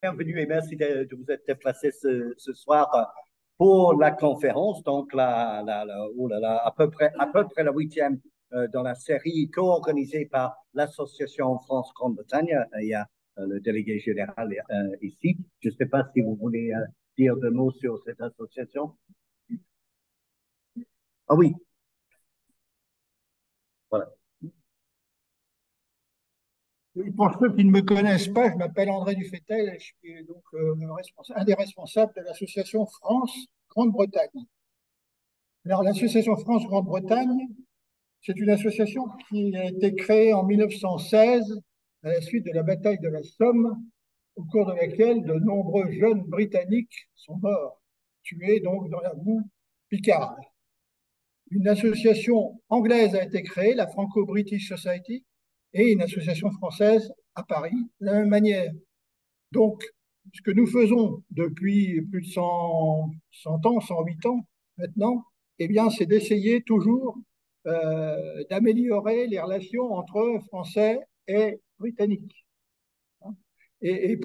Bienvenue et merci de vous être déplacé ce soir pour la conférence. Donc, oh là là, à peu près la huitième dans la série co-organisée par l'Association France-Grande-Bretagne. Il y a le délégué général ici. Je ne sais pas si vous voulez dire deux mots sur cette association. Ah oui, voilà. Oui, pour ceux qui ne me connaissent pas, je m'appelle André Dufetel et je suis donc un des responsables de l'association France-Grande-Bretagne. Alors, l'association France-Grande-Bretagne, c'est une association qui a été créée en 1916 à la suite de la bataille de la Somme, au cours de laquelle de nombreux jeunes Britanniques sont morts, tués donc dans la boue picarde. Une association anglaise a été créée, la Franco-British Society, et une association française à Paris, de la même manière. Donc, ce que nous faisons depuis plus de 100 ans, 108 ans maintenant, eh bien, c'est d'essayer toujours d'améliorer les relations entre Français et Britanniques. Et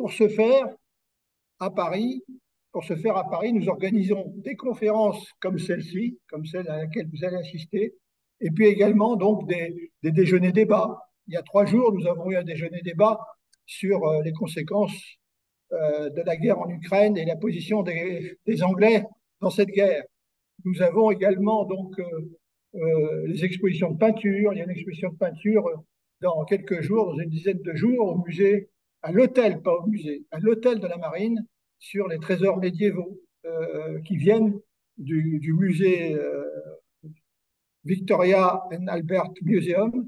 à Paris, pour ce faire, à Paris, nous organisons des conférences comme celle-ci, comme celle à laquelle vous allez assister, et puis également donc des déjeuners débats. Il y a 3 jours, nous avons eu un déjeuner débat sur les conséquences de la guerre en Ukraine et la position des Anglais dans cette guerre. Nous avons également donc les expositions de peinture. Il y a une exposition de peinture dans quelques jours, dans une dizaine de jours, au musée, à l'hôtel, pas au musée, à l'hôtel de la Marine, sur les trésors médiévaux qui viennent du musée Victoria and Albert Museum.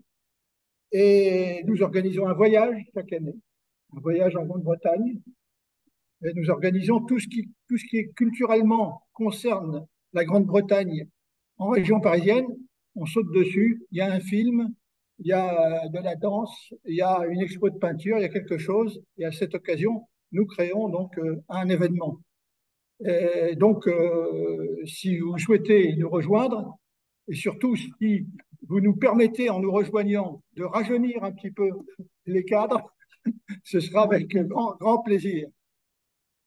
Et nous organisons un voyage chaque année, un voyage en Grande-Bretagne. Et nous organisons tout ce qui est culturellement concerne la Grande-Bretagne en région parisienne. On saute dessus. Il y a un film, il y a de la danse, il y a une expo de peinture, il y a quelque chose. Et à cette occasion, nous créons donc un événement. Et donc, si vous souhaitez nous rejoindre, et surtout si vous nous permettez, en nous rejoignant, de rajeunir un petit peu les cadres, ce sera avec grand plaisir.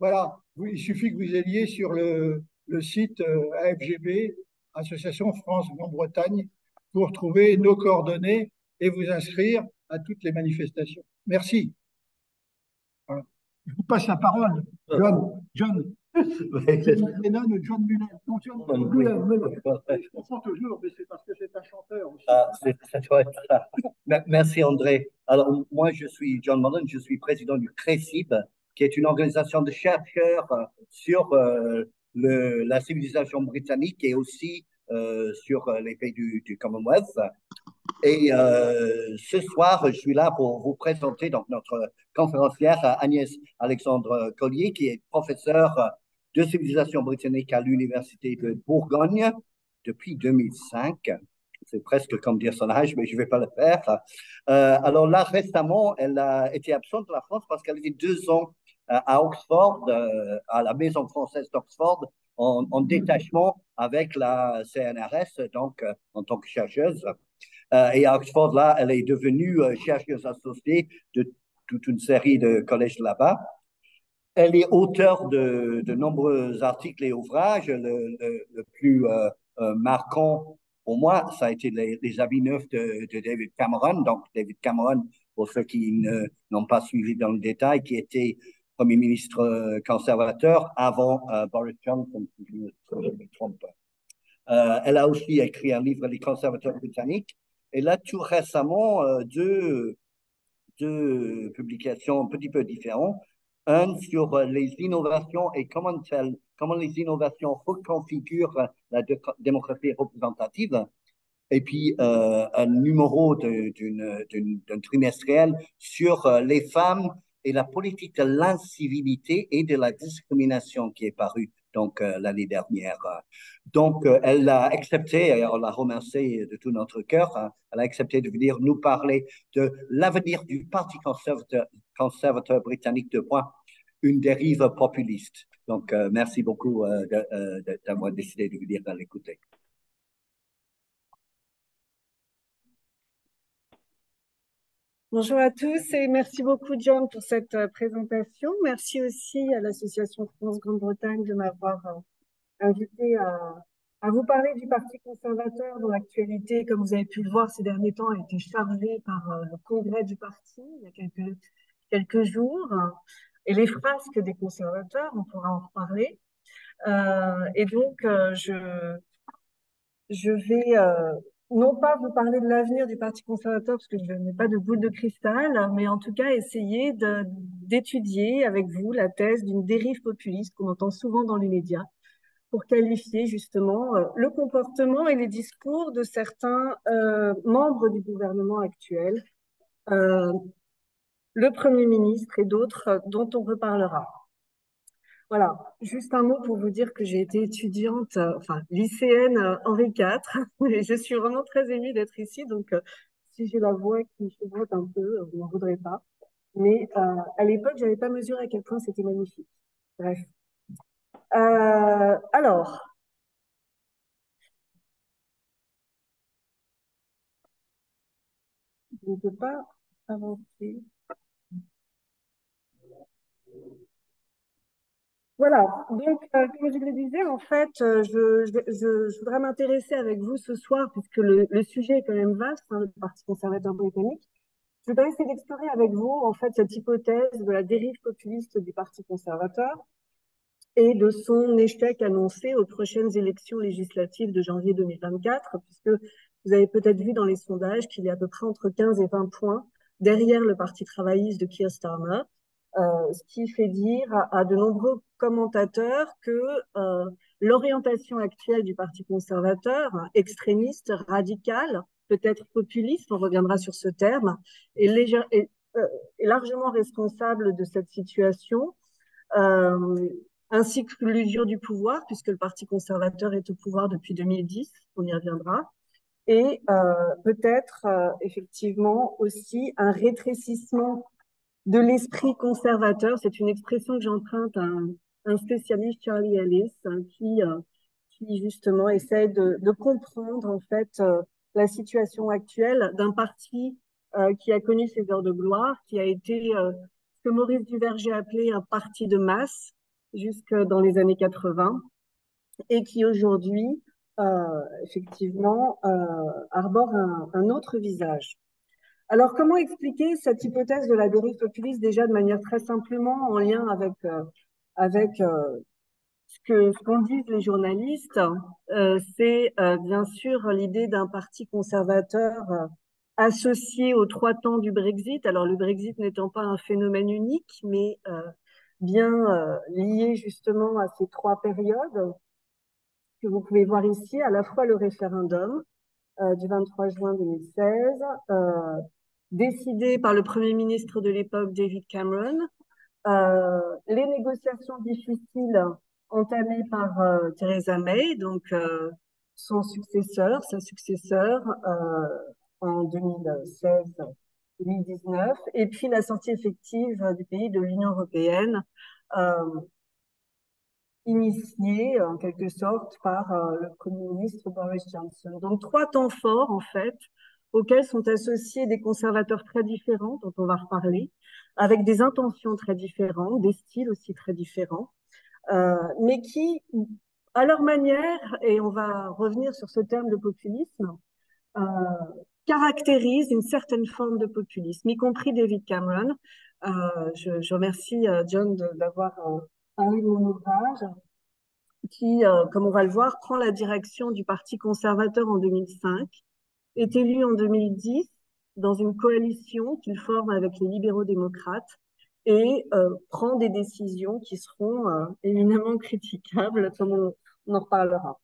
Voilà, il suffit que vous alliez sur le site AFGB, Association France-Grande-Bretagne, pour trouver nos coordonnées et vous inscrire à toutes les manifestations. Merci. Voilà. Je vous passe la parole, John Lennon ou John Muller. Non, John Muller. Je confonds toujours, mais c'est parce que c'est un chanteur aussi. Ah, ça doit être ça. Merci André. Alors, moi, je suis John Mullen, je suis président du CRECIB, qui est une organisation de chercheurs sur la civilisation britannique et aussi sur les pays du Commonwealth. Et ce soir, je suis là pour vous présenter donc, notre conférencière Agnès Alexandre Collier, qui est professeure de civilisation britannique à l'Université de Bourgogne depuis 2005. C'est presque comme dire son âge, mais je ne vais pas le faire. Alors là, récemment, elle a été absente de la France parce qu'elle était 2 ans à Oxford, à la Maison française d'Oxford, en détachement avec la CNRS, donc en tant que chercheuse. Et à Oxford, là, elle est devenue chercheuse associée de toute une série de collèges là-bas. Elle est auteure de nombreux articles et ouvrages. Le plus marquant pour moi, ça a été les habits neufs de David Cameron. Donc, David Cameron, pour ceux qui n'ont pas suivi dans le détail, qui était Premier ministre conservateur avant Boris Johnson, si je ne me trompe pas. Elle a aussi écrit un livre, Les conservateurs britanniques. Et là, tout récemment, deux publications un petit peu différentes. Un sur les innovations et comment les innovations reconfigurent la démocratie représentative. Et puis, un numéro d'un trimestriel sur les femmes et la politique de l'incivilité et de la discrimination qui est paru donc l'année dernière. Donc, elle a accepté, et on l'a remercié de tout notre cœur, hein, elle a accepté de venir nous parler de l'avenir du Parti conservateur britannique de point, une dérive populiste. Donc, merci beaucoup d'avoir décidé de venir l'écouter. Bonjour à tous et merci beaucoup John pour cette présentation. Merci aussi à l'Association France-Grande-Bretagne de m'avoir invité à vous parler du Parti conservateur dont l'actualité, comme vous avez pu le voir ces derniers temps, a été chargée par le congrès du parti il y a quelques jours et les frasques des conservateurs, on pourra en reparler. Et donc, je vais non pas vous parler de l'avenir du Parti conservateur, parce que je n'ai pas de boule de cristal, mais en tout cas essayer d'étudier avec vous la thèse d'une dérive populiste qu'on entend souvent dans les médias pour qualifier justement le comportement et les discours de certains membres du gouvernement actuel, euh, le Premier ministre et d'autres dont on reparlera. Voilà, juste un mot pour vous dire que j'ai été étudiante, enfin lycéenne Henri IV, et je suis vraiment très émue d'être ici, donc si j'ai la voix qui chevrotte un peu, vous n'en voudrez pas. Mais à l'époque, j'avais pas mesuré à quel point c'était magnifique. Bref. Alors, je ne peux pas avancer. Voilà, donc comme je le disais, en fait, je voudrais m'intéresser avec vous ce soir, puisque le sujet est quand même vaste, hein, le Parti conservateur britannique. Je voudrais essayer d'explorer avec vous, en fait, cette hypothèse de la dérive populiste du Parti conservateur et de son échec annoncé aux prochaines élections législatives de janvier 2024, puisque vous avez peut-être vu dans les sondages qu'il y a à peu près entre 15 et 20 points derrière le Parti travailliste de Keir Starmer, ce qui fait dire à de nombreux commentateurs que l'orientation actuelle du Parti conservateur, extrémiste, radical, peut-être populiste, on reviendra sur ce terme, est largement responsable de cette situation, euh, ainsi que l'usure du pouvoir, puisque le Parti conservateur est au pouvoir depuis 2010, on y reviendra, et peut-être effectivement aussi un rétrécissement de l'esprit conservateur. C'est une expression que j'emprunte à un spécialiste, Charlie Ellis, hein, qui justement essaie de comprendre en fait la situation actuelle d'un parti qui a connu ses heures de gloire, qui a été ce que Maurice Duverger appelait un parti de masse jusque dans les années 80 et qui aujourd'hui effectivement arbore un autre visage. Alors, comment expliquer cette hypothèse de la dérive populiste déjà de manière très simplement en lien avec ce qu'en disent les journalistes? C'est bien sûr l'idée d'un parti conservateur associé aux 3 temps du Brexit. Alors, le Brexit n'étant pas un phénomène unique, mais bien lié justement à ces 3 périodes que vous pouvez voir ici, à la fois le référendum du 23 juin 2016, décidé par le Premier ministre de l'époque, David Cameron, les négociations difficiles entamées par Theresa May, donc sa successeur en 2016-2019, et puis la sortie effective du pays de l'Union européenne, euh, initiée en quelque sorte par le Premier ministre Boris Johnson. Donc 3 temps forts en fait, auxquels sont associés des conservateurs très différents, dont on va reparler, avec des intentions très différentes, des styles aussi très différents, mais qui, à leur manière, et on va revenir sur ce terme de populisme, euh, caractérisent une certaine forme de populisme, y compris David Cameron. Je remercie John d'avoir parlé de mon ouvrage qui, comme on va le voir, prend la direction du Parti conservateur en 2005, est élu en 2010 dans une coalition qu'il forme avec les libéraux démocrates et prend des décisions qui seront éminemment critiquables, comme on en reparlera.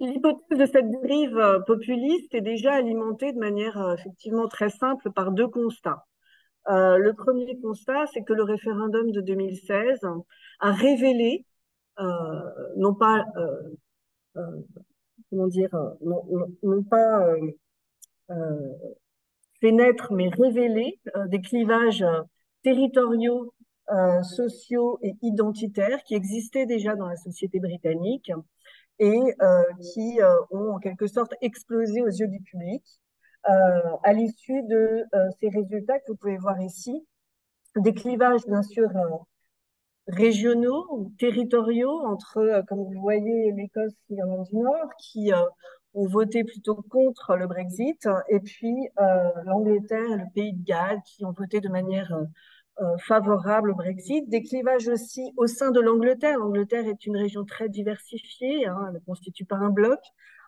L'hypothèse de cette dérive populiste est déjà alimentée de manière effectivement très simple par 2 constats. Le premier constat, c'est que le référendum de 2016 a révélé, euh, non pas, comment dire, non pas euh, fait naître, mais révélé des clivages territoriaux, sociaux et identitaires qui existaient déjà dans la société britannique et qui ont en quelque sorte explosé aux yeux du public à l'issue de ces résultats que vous pouvez voir ici. Des clivages, bien sûr, régionaux ou territoriaux entre, comme vous voyez, l'Écosse et l'Irlande du Nord, qui ont voté plutôt contre le Brexit, et puis l'Angleterre et le Pays de Galles, qui ont voté de manière favorable au Brexit. Des clivages aussi au sein de l'Angleterre. L'Angleterre est une région très diversifiée, hein, elle ne constitue pas un bloc,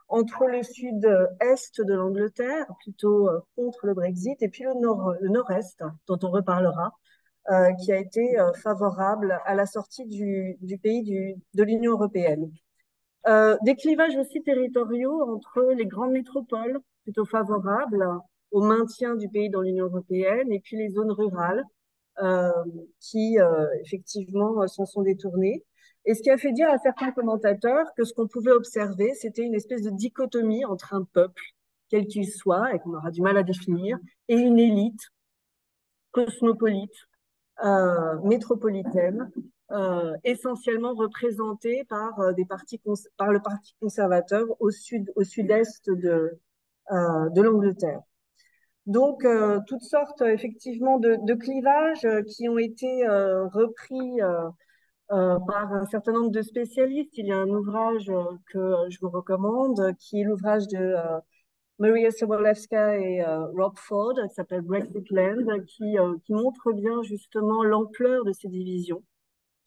entre le sud-est de l'Angleterre, plutôt contre le Brexit, et puis le nord-est, dont on reparlera, qui a été favorable à la sortie du pays de l'Union européenne. Des clivages aussi territoriaux entre les grandes métropoles, plutôt favorables au maintien du pays dans l'Union européenne, et puis les zones rurales, qui effectivement s'en sont détournées. Et ce qui a fait dire à certains commentateurs que ce qu'on pouvait observer, c'était une espèce de dichotomie entre un peuple, quel qu'il soit, et qu'on aura du mal à définir, et une élite cosmopolite, métropolitaine, essentiellement représentée par par le Parti conservateur au sud-est de l'Angleterre. Donc, toutes sortes effectivement de clivages qui ont été repris par un certain nombre de spécialistes. Il y a un ouvrage que je vous recommande, qui est l'ouvrage de Maria Sobolewska et Rob Ford, qui s'appelle Brexit Land, qui montre bien justement l'ampleur de ces divisions,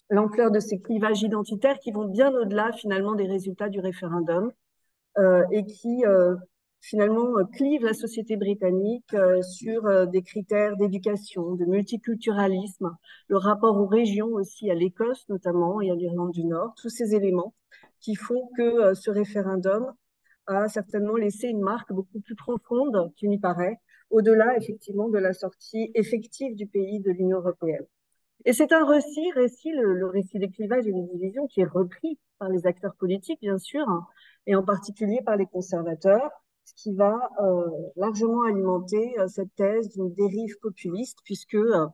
l'ampleur de ces clivages identitaires qui vont bien au-delà finalement des résultats du référendum et qui finalement clivent la société britannique sur des critères d'éducation, de multiculturalisme, le rapport aux régions aussi, à l'Écosse notamment et à l'Irlande du Nord, tous ces éléments qui font que ce référendum a certainement laissé une marque beaucoup plus profonde qu'il n'y paraît, au-delà effectivement de la sortie effective du pays de l'Union européenne. Et c'est un récit, le récit des clivages et des divisions, qui est repris par les acteurs politiques, bien sûr, hein, et en particulier par les conservateurs, ce qui va largement alimenter cette thèse d'une dérive populiste, puisque le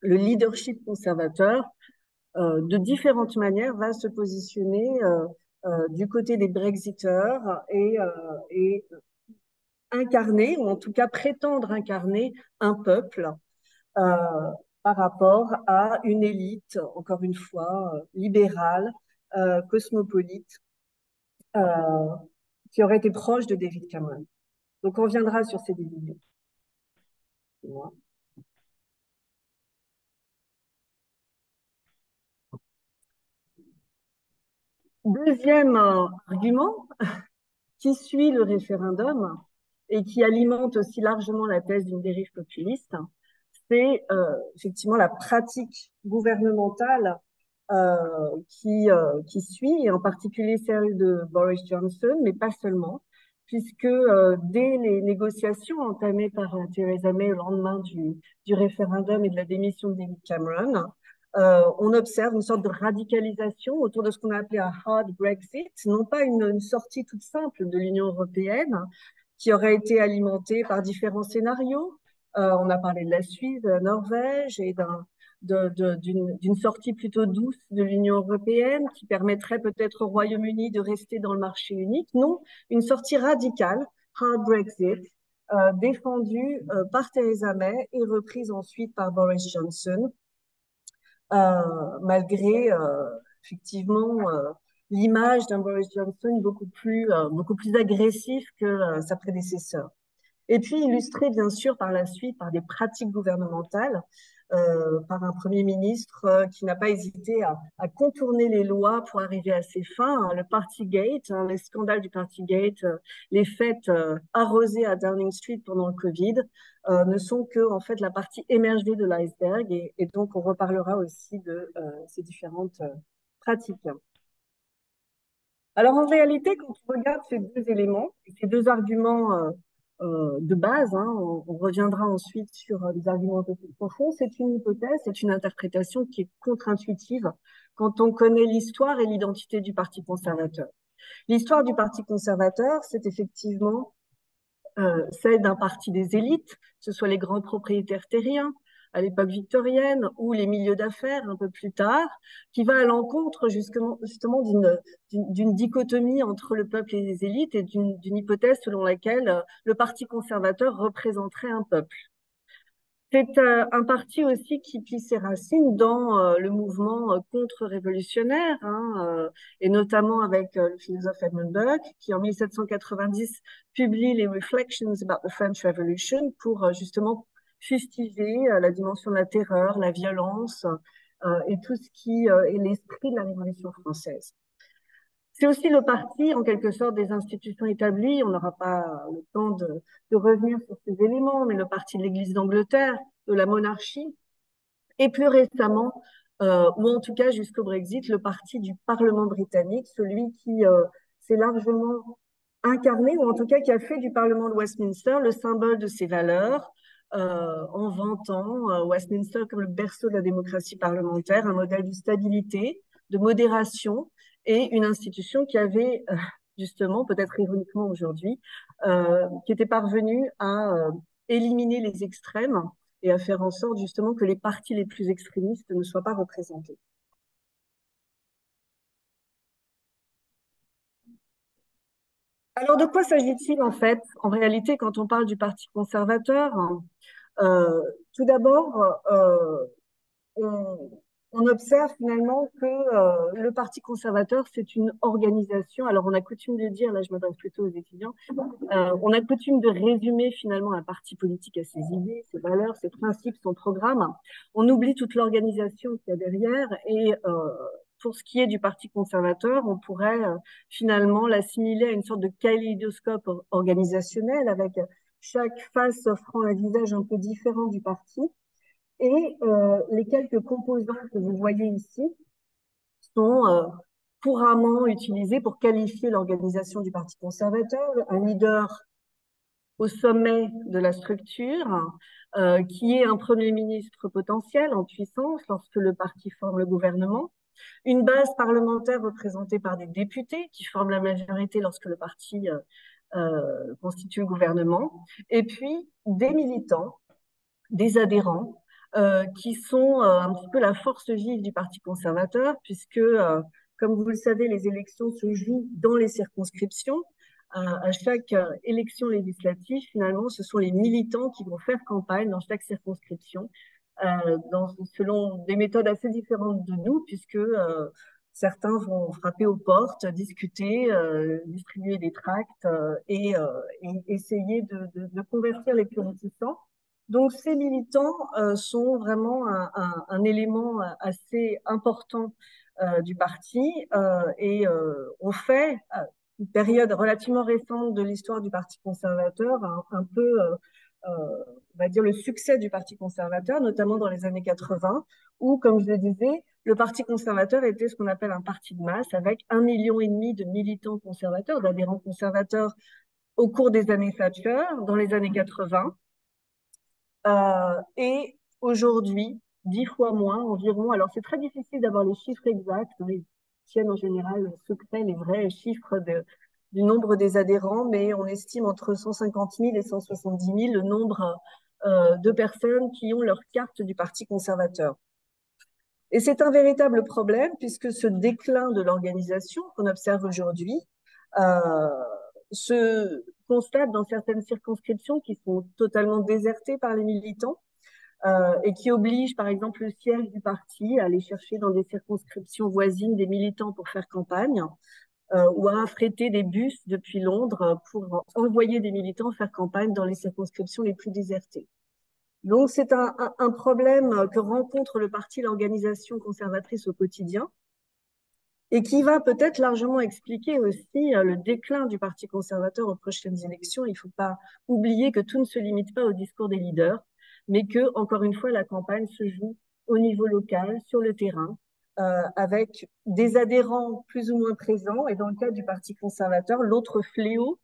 leadership conservateur, de différentes manières, va se positionner du côté des Brexiteurs et incarner, ou en tout cas prétendre incarner, un peuple par rapport à une élite, encore une fois, libérale, cosmopolite, qui aurait été proche de David Cameron. Donc on reviendra sur ces divisions. Deuxième argument qui suit le référendum et qui alimente aussi largement la thèse d'une dérive populiste, c'est effectivement la pratique gouvernementale qui suit, et en particulier celle de Boris Johnson, mais pas seulement, puisque dès les négociations entamées par Theresa May au lendemain du référendum et de la démission de David Cameron, on observe une sorte de radicalisation autour de ce qu'on a appelé un hard Brexit, non pas une sortie toute simple de l'Union européenne, qui aurait été alimentée par différents scénarios. On a parlé de la Suisse, de la Norvège et d'une sortie plutôt douce de l'Union européenne qui permettrait peut-être au Royaume-Uni de rester dans le marché unique. Non, une sortie radicale, hard Brexit, défendue par Theresa May et reprise ensuite par Boris Johnson, malgré effectivement l'image d'un Boris Johnson beaucoup plus agressif que sa prédécesseur. Et puis illustré bien sûr par la suite par des pratiques gouvernementales, par un Premier ministre qui n'a pas hésité à contourner les lois pour arriver à ses fins. Hein, le Partygate, hein, les scandales du Partygate, les fêtes arrosées à Downing Street pendant le Covid ne sont que en fait la partie émergée de l'iceberg, et donc on reparlera aussi de ces différentes pratiques. Alors en réalité, quand on regarde ces deux éléments, ces deux arguments de base, hein, on reviendra ensuite sur des arguments un peu plus profonds, c'est une hypothèse, c'est une interprétation qui est contre-intuitive quand on connaît l'histoire et l'identité du Parti conservateur. L'histoire du Parti conservateur, c'est effectivement celle d'un parti des élites, que ce soit les grands propriétaires terriens, à l'époque victorienne, ou les milieux d'affaires un peu plus tard, qui va à l'encontre justement d'une dichotomie entre le peuple et les élites et d'une hypothèse selon laquelle le parti conservateur représenterait un peuple. C'est un parti aussi qui puise ses racines dans le mouvement contre-révolutionnaire, et notamment avec le philosophe Edmund Burke, qui en 1790 publie les Reflections about the French Revolution pour justement fustiger la dimension de la terreur, la violence et tout ce qui est l'esprit de la Révolution française. C'est aussi le parti, en quelque sorte, des institutions établies. On n'aura pas le temps de revenir sur ces éléments, mais le parti de l'Église d'Angleterre, de la monarchie, et plus récemment, ou en tout cas jusqu'au Brexit, le parti du Parlement britannique, celui qui s'est largement incarné, ou en tout cas qui a fait du Parlement de Westminster le symbole de ses valeurs, en vantant Westminster comme le berceau de la démocratie parlementaire, un modèle de stabilité, de modération, et une institution qui avait, justement, peut-être ironiquement aujourd'hui, qui était parvenue à éliminer les extrêmes et à faire en sorte justement que les partis les plus extrémistes ne soient pas représentés. Alors, de quoi s'agit-il en fait, en réalité, quand on parle du Parti conservateur? Tout d'abord, on observe finalement que le Parti conservateur, c'est une organisation. Alors, on a coutume de dire, là je m'adresse plutôt aux étudiants, on a coutume de résumer finalement un parti politique à ses idées, ses valeurs, ses principes, son programme. On oublie toute l'organisation qu'il y a derrière et pour ce qui est du Parti conservateur, on pourrait finalement l'assimiler à une sorte de kaléidoscope organisationnel avec chaque face offrant un visage un peu différent du parti. Et les quelques composants que vous voyez ici sont couramment utilisés pour qualifier l'organisation du Parti conservateur. Un leader au sommet de la structure, qui est un Premier ministre potentiel en puissance lorsque le parti forme le gouvernement. Une base parlementaire représentée par des députés qui forment la majorité lorsque le parti constitue le gouvernement. Et puis des militants, des adhérents, qui sont un petit peu la force vive du Parti conservateur, puisque, comme vous le savez, les élections se jouent dans les circonscriptions. À chaque élection législative, finalement, ce sont les militants qui vont faire campagne dans chaque circonscription, selon des méthodes assez différentes de nous, puisque certains vont frapper aux portes, discuter, distribuer des tracts et essayer de convertir les plus réticents. Donc, ces militants sont vraiment un élément assez important du parti et on fait une période relativement récente de l'histoire du Parti conservateur un peu, on va dire, le succès du Parti conservateur, notamment dans les années 80, où, comme je le disais, le Parti conservateur était ce qu'on appelle un parti de masse avec 1,5 million de militants conservateurs, d'adhérents conservateurs au cours des années Thatcher, dans les années 80. Et aujourd'hui, 10 fois moins environ. Alors, c'est très difficile d'avoir les chiffres exacts. Ils tiennent en général secret les vrais chiffres du nombre des adhérents, mais on estime entre 150 000 et 170 000 le nombre de personnes qui ont leur carte du Parti conservateur. Et c'est un véritable problème puisque ce déclin de l'organisation qu'on observe aujourd'hui se constate dans certaines circonscriptions qui sont totalement désertées par les militants et qui obligent, par exemple, le siège du parti à aller chercher dans des circonscriptions voisines des militants pour faire campagne ou à affréter des bus depuis Londres pour envoyer des militants faire campagne dans les circonscriptions les plus désertées. Donc, c'est un problème que rencontre le parti, l'organisation conservatrice au quotidien, et qui va peut-être largement expliquer aussi le déclin du Parti conservateur aux prochaines élections. Il ne faut pas oublier que tout ne se limite pas au discours des leaders, mais que, encore une fois, la campagne se joue au niveau local, sur le terrain, avec des adhérents plus ou moins présents. Et dans le cas du Parti conservateur, l'autre fléau,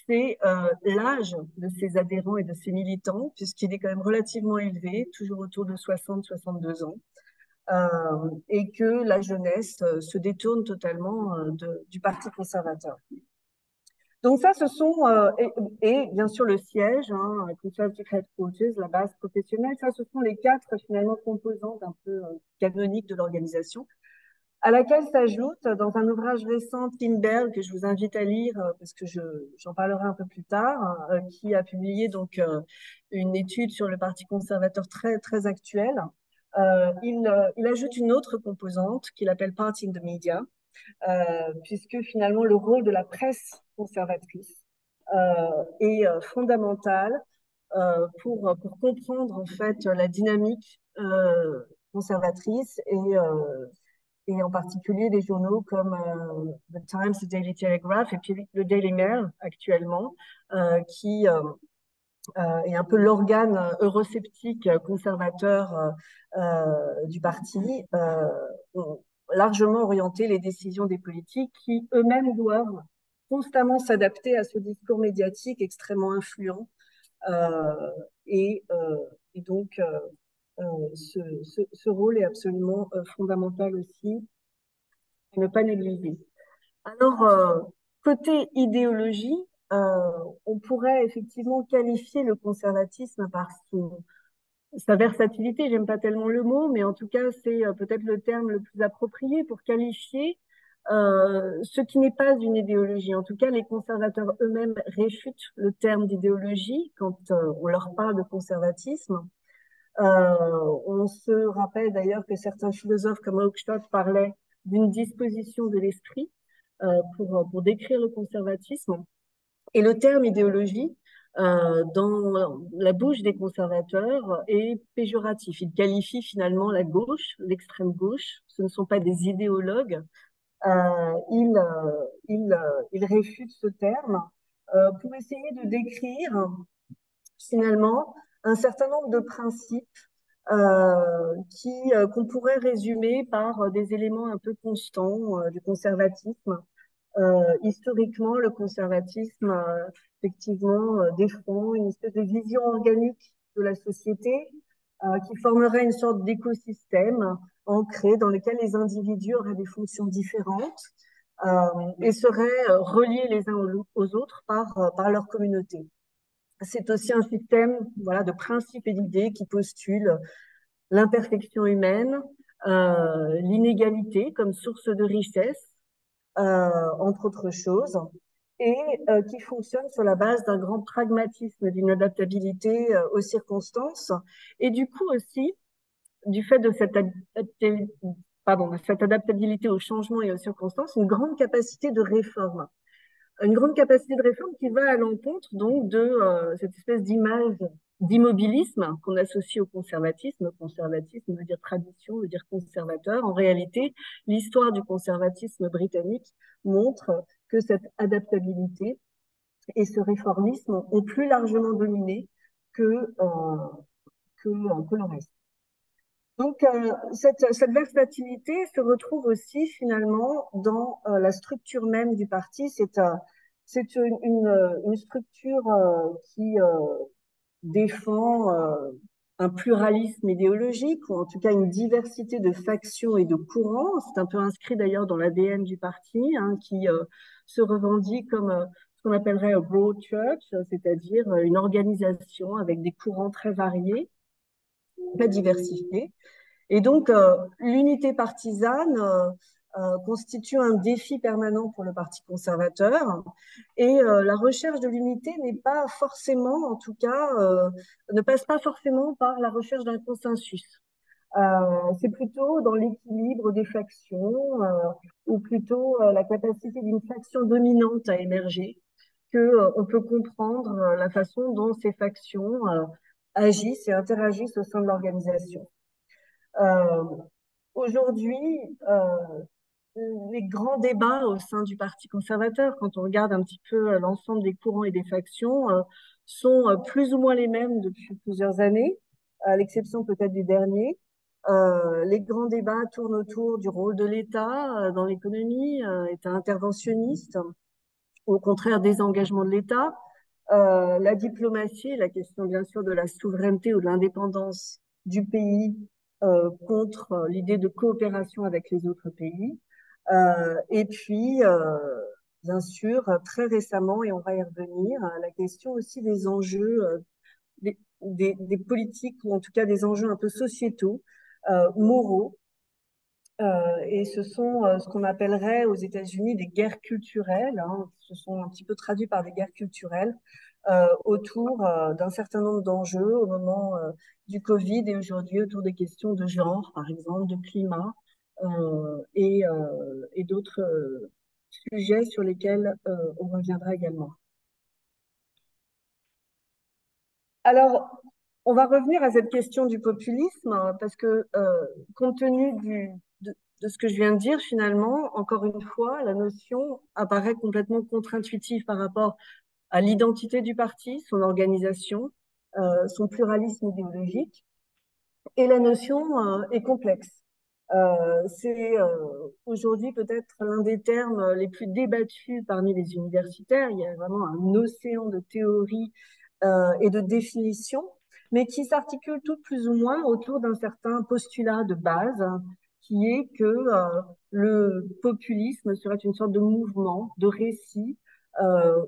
c'est l'âge de ces adhérents et de ces militants, puisqu'il est quand même relativement élevé, toujours autour de 60-62 ans, et que la jeunesse se détourne totalement du Parti conservateur. Donc ça, ce sont, et bien sûr le siège, hein, Conservative Headquarters, la base professionnelle, ça, ce sont les quatre finalement composantes un peu canoniques de l'organisation, à laquelle s'ajoute, dans un ouvrage récent, Tim Bell, que je vous invite à lire, parce que j'en parlerai un peu plus tard, qui a publié donc une étude sur le Parti conservateur très, très actuelle. Il ajoute une autre composante qu'il appelle Party in the Media, puisque finalement le rôle de la presse conservatrice est fondamental pour comprendre en fait la dynamique conservatrice et en particulier des journaux comme The Times, The Daily Telegraph et puis le Daily Mail actuellement, qui est un peu l'organe eurosceptique conservateur du parti, ont largement orienté les décisions des politiques qui eux-mêmes doivent constamment s'adapter à ce discours médiatique extrêmement influent. Euh, et, euh, et donc, ce rôle est absolument fondamental aussi, à ne pas négliger. Alors, côté idéologie, on pourrait effectivement qualifier le conservatisme par sa versatilité. J'aime pas tellement le mot, mais en tout cas, c'est peut-être le terme le plus approprié pour qualifier ce qui n'est pas une idéologie. En tout cas, les conservateurs eux-mêmes réfutent le terme d'idéologie quand on leur parle de conservatisme. On se rappelle d'ailleurs que certains philosophes comme Hochstadt parlaient d'une disposition de l'esprit pour décrire le conservatisme. Et le terme idéologie, dans la bouche des conservateurs, est péjoratif. Il qualifie finalement la gauche, l'extrême gauche. Ce ne sont pas des idéologues. Il réfute ce terme pour essayer de décrire finalement un certain nombre de principes qu'on pourrait résumer par des éléments un peu constants du conservatisme. Historiquement, le conservatisme, effectivement, défend une espèce de vision organique de la société qui formerait une sorte d'écosystème ancré dans lequel les individus auraient des fonctions différentes et seraient reliés les uns aux autres par leur communauté. C'est aussi un système, voilà, de principes et d'idées qui postulent l'imperfection humaine, l'inégalité comme source de richesse, entre autres choses, et qui fonctionne sur la base d'un grand pragmatisme, d'une adaptabilité aux circonstances, et du coup aussi, du fait de cette adaptabilité aux changements et aux circonstances, une grande capacité de réforme. Une grande capacité de réforme qui va à l'encontre donc de cette espèce d'image d'immobilisme qu'on associe au conservatisme. Le conservatisme veut dire tradition, veut dire conservateur. En réalité, l'histoire du conservatisme britannique montre que cette adaptabilité et ce réformisme ont plus largement dominé que le reste. Donc, cette versatilité se retrouve aussi finalement dans la structure même du parti. C'est une structure qui défend un pluralisme idéologique, ou en tout cas une diversité de factions et de courants. C'est un peu inscrit d'ailleurs dans l'ADN du parti, hein, qui se revendique comme ce qu'on appellerait a broad church, c'est-à-dire une organisation avec des courants très variés, très diversifiés. Et donc, l'unité partisane constitue un défi permanent pour le Parti conservateur. Et la recherche de l'unité n'est pas forcément, en tout cas, ne passe pas forcément par la recherche d'un consensus. C'est plutôt dans l'équilibre des factions ou plutôt la capacité d'une faction dominante à émerger que on peut comprendre la façon dont ces factions agissent et interagissent au sein de l'organisation. Euh, Aujourd'hui, les grands débats au sein du Parti conservateur, quand on regarde un petit peu l'ensemble des courants et des factions, sont plus ou moins les mêmes depuis plusieurs années, à l'exception peut-être du dernier. Les grands débats tournent autour du rôle de l'État dans l'économie, État interventionniste, au contraire des engagements de l'État, la diplomatie, la question bien sûr de la souveraineté ou de l'indépendance du pays contre l'idée de coopération avec les autres pays. Et puis, bien sûr, très récemment, et on va y revenir, la question aussi des enjeux, des politiques, ou en tout cas des enjeux un peu sociétaux, moraux. Et ce sont ce qu'on appellerait aux États-Unis des guerres culturelles, hein, ce sont un petit peu traduits par des guerres culturelles autour d'un certain nombre d'enjeux au moment du Covid et aujourd'hui autour des questions de genre, par exemple, de climat et d'autres sujets sur lesquels on reviendra également. Alors, on va revenir à cette question du populisme hein, parce que compte tenu de ce que je viens de dire, finalement, encore une fois, la notion apparaît complètement contre-intuitive par rapport à l'identité du parti, son organisation, son pluralisme idéologique, et la notion est complexe. C'est aujourd'hui peut-être l'un des termes les plus débattus parmi les universitaires. Il y a vraiment un océan de théories et de définitions, mais qui s'articulent toutes plus ou moins autour d'un certain postulat de base, qui est que le populisme serait une sorte de mouvement, de récit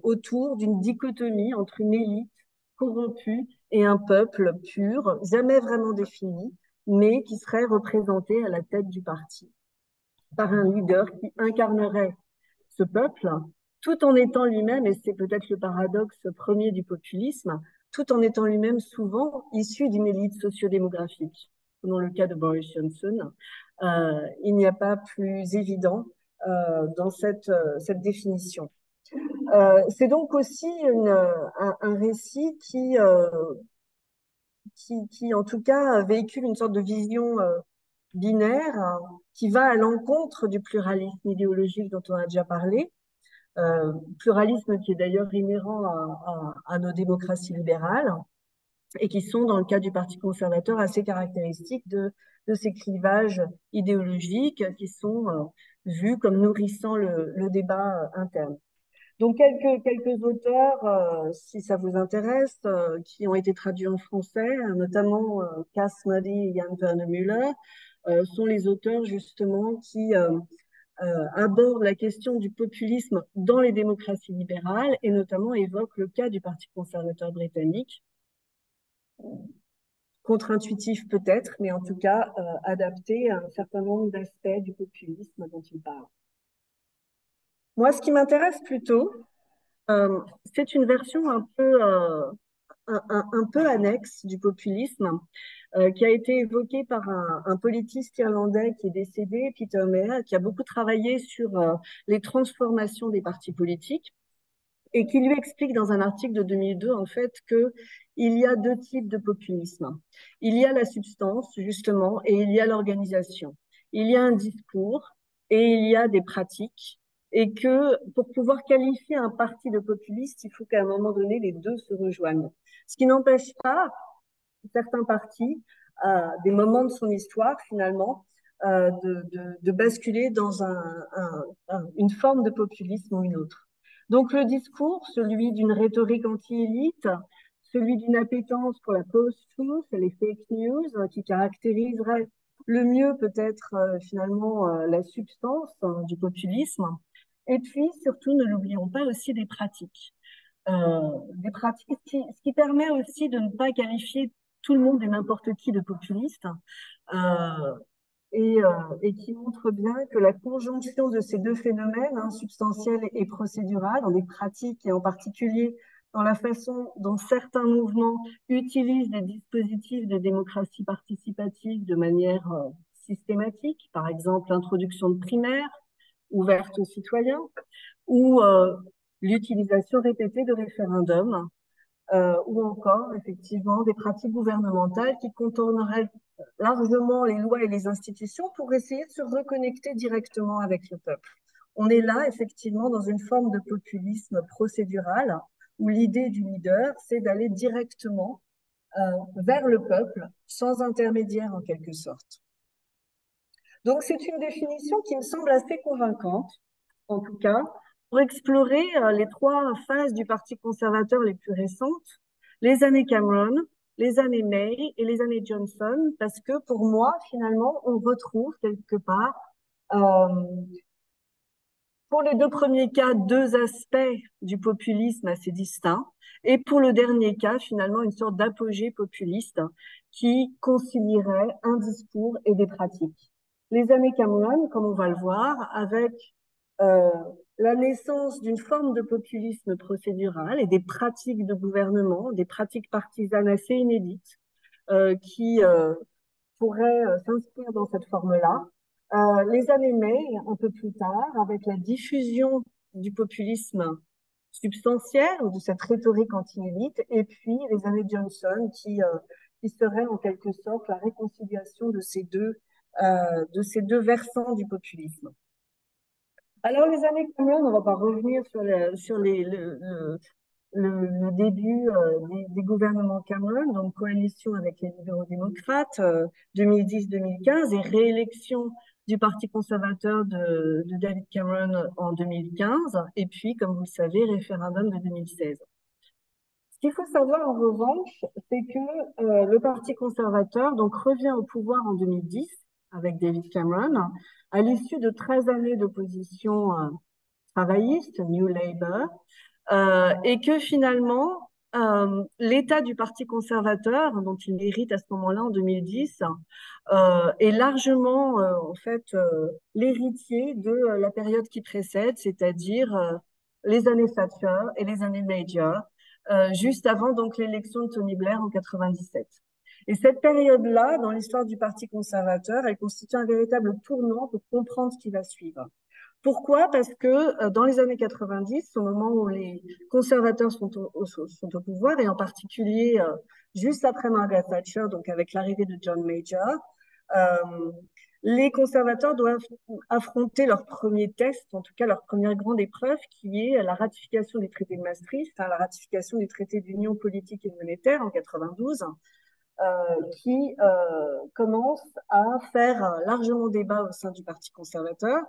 autour d'une dichotomie entre une élite corrompue et un peuple pur, jamais vraiment défini, mais qui serait représenté à la tête du parti par un leader qui incarnerait ce peuple, tout en étant lui-même, et c'est peut-être le paradoxe premier du populisme, tout en étant lui-même souvent issu d'une élite sociodémographique. Dans le cas de Boris Johnson, il n'y a pas plus évident dans cette définition. C'est donc aussi un récit qui, en tout cas, véhicule une sorte de vision binaire qui va à l'encontre du pluralisme idéologique dont on a déjà parlé, pluralisme qui est d'ailleurs inhérent à nos démocraties libérales et qui sont, dans le cas du Parti conservateur, assez caractéristiques de ces clivages idéologiques qui sont vus comme nourrissant le débat interne. Donc, quelques auteurs, si ça vous intéresse, qui ont été traduits en français, notamment Cas Muddy et Jan Vernemüller, sont les auteurs justement qui abordent la question du populisme dans les démocraties libérales et notamment évoquent le cas du Parti conservateur britannique, contre-intuitif peut-être, mais en tout cas adapté à un certain nombre d'aspects du populisme dont il parle. Moi, ce qui m'intéresse plutôt, c'est une version un peu annexe du populisme qui a été évoquée par un politiste irlandais qui est décédé, Peter Mayer, qui a beaucoup travaillé sur les transformations des partis politiques et qui lui explique dans un article de 2002 en fait que il y a deux types de populisme. Il y a la substance justement et il y a l'organisation. Il y a un discours et il y a des pratiques et que pour pouvoir qualifier un parti de populiste, il faut qu'à un moment donné les deux se rejoignent. Ce qui n'empêche pas certains partis, à des moments de son histoire finalement, de basculer dans une forme de populisme ou une autre. Donc le discours, celui d'une rhétorique anti-élite, celui d'une appétence pour la post-truth et les fake news, qui caractériserait le mieux peut-être finalement la substance du populisme. Et puis surtout, ne l'oublions pas aussi des pratiques. Des pratiques, ce qui permet aussi de ne pas qualifier tout le monde et n'importe qui de populiste, et qui montre bien que la conjonction de ces deux phénomènes, hein, substantiel et procédural, dans les pratiques et en particulier dans la façon dont certains mouvements utilisent des dispositifs de démocratie participative de manière systématique, par exemple l'introduction de primaires ouvertes aux citoyens, ou l'utilisation répétée de référendums, ou encore effectivement des pratiques gouvernementales qui contourneraient largement les lois et les institutions pour essayer de se reconnecter directement avec le peuple. On est là effectivement dans une forme de populisme procédural où l'idée du leader, c'est d'aller directement vers le peuple sans intermédiaire en quelque sorte. Donc c'est une définition qui me semble assez convaincante, en tout cas, pour explorer les trois phases du Parti conservateur les plus récentes, les années Cameron, les années May et les années Johnson, parce que pour moi, finalement, on retrouve quelque part Pour les deux premiers cas, deux aspects du populisme assez distincts. Et pour le dernier cas, finalement, une sorte d'apogée populiste qui concilierait un discours et des pratiques. Les années Cameron, comme on va le voir, avec euh, la naissance d'une forme de populisme procédural et des pratiques de gouvernement, des pratiques partisanes assez inédites, qui pourraient s'inscrire dans cette forme-là. Les années mai, un peu plus tard, avec la diffusion du populisme substantiel ou de cette rhétorique anti-élite, et puis les années Johnson qui seraient en quelque sorte la réconciliation de ces deux versants du populisme. Alors les années Cameron, on ne va pas revenir sur le début des gouvernements Cameron, donc coalition avec les libéraux-démocrates 2010-2015 et réélection du Parti conservateur de David Cameron en 2015, et puis, comme vous le savez, référendum de 2016. Ce qu'il faut savoir en revanche, c'est que le Parti conservateur donc revient au pouvoir en 2010 avec David Cameron, à l'issue de 13 années d'opposition travailliste, New Labour, et que finalement, l'état du Parti conservateur, dont il hérite à ce moment-là en 2010, est largement en fait l'héritier de la période qui précède, c'est-à-dire les années Thatcher et les années Major, juste avant donc l'élection de Tony Blair en 97. Et cette période-là, dans l'histoire du Parti conservateur, elle constitue un véritable tournant pour comprendre ce qui va suivre. Pourquoi? Parce que dans les années 90, au moment où les conservateurs sont au pouvoir, et en particulier juste après Margaret Thatcher, donc avec l'arrivée de John Major, les conservateurs doivent affronter leur premier test, en tout cas leur première grande épreuve, qui est la ratification du traité de Maastricht, enfin, la ratification du traité d'union politique et monétaire en 92, qui commence à faire largement débat au sein du Parti conservateur.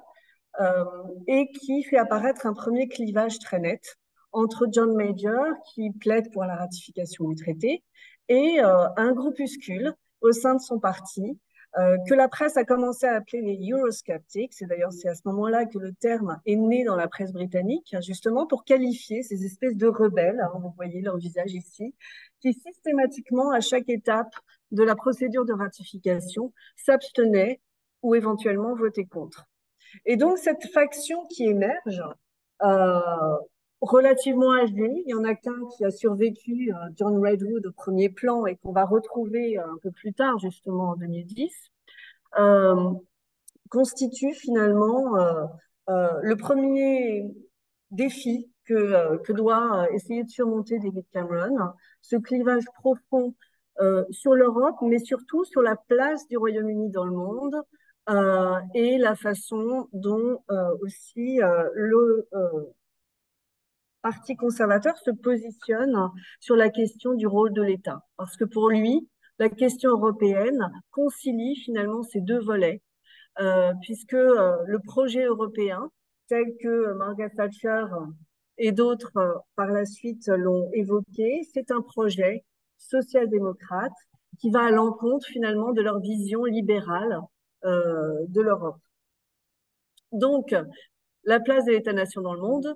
Et qui fait apparaître un premier clivage très net entre John Major, qui plaide pour la ratification du traité, et un groupuscule au sein de son parti, que la presse a commencé à appeler les Eurosceptics. Et d'ailleurs, c'est à ce moment-là que le terme est né dans la presse britannique, justement pour qualifier ces espèces de rebelles, hein, vous voyez leur visage ici, qui systématiquement, à chaque étape de la procédure de ratification, s'abstenaient ou éventuellement votaient contre. Et donc, cette faction qui émerge, euh, relativement âgée, il y en a qu'un qui a survécu, John Redwood, au premier plan, et qu'on va retrouver un peu plus tard, justement en 2010, constitue finalement le premier défi que doit essayer de surmonter David Cameron, ce clivage profond sur l'Europe, mais surtout sur la place du Royaume-Uni dans le monde, et la façon dont aussi le Parti conservateur se positionne sur la question du rôle de l'État. Parce que pour lui, la question européenne concilie finalement ces deux volets, puisque le projet européen, tel que Margaret Thatcher et d'autres par la suite l'ont évoqué, c'est un projet social-démocrate qui va à l'encontre finalement de leur vision libérale de l'Europe. Donc, la place de l'État-nation dans le monde,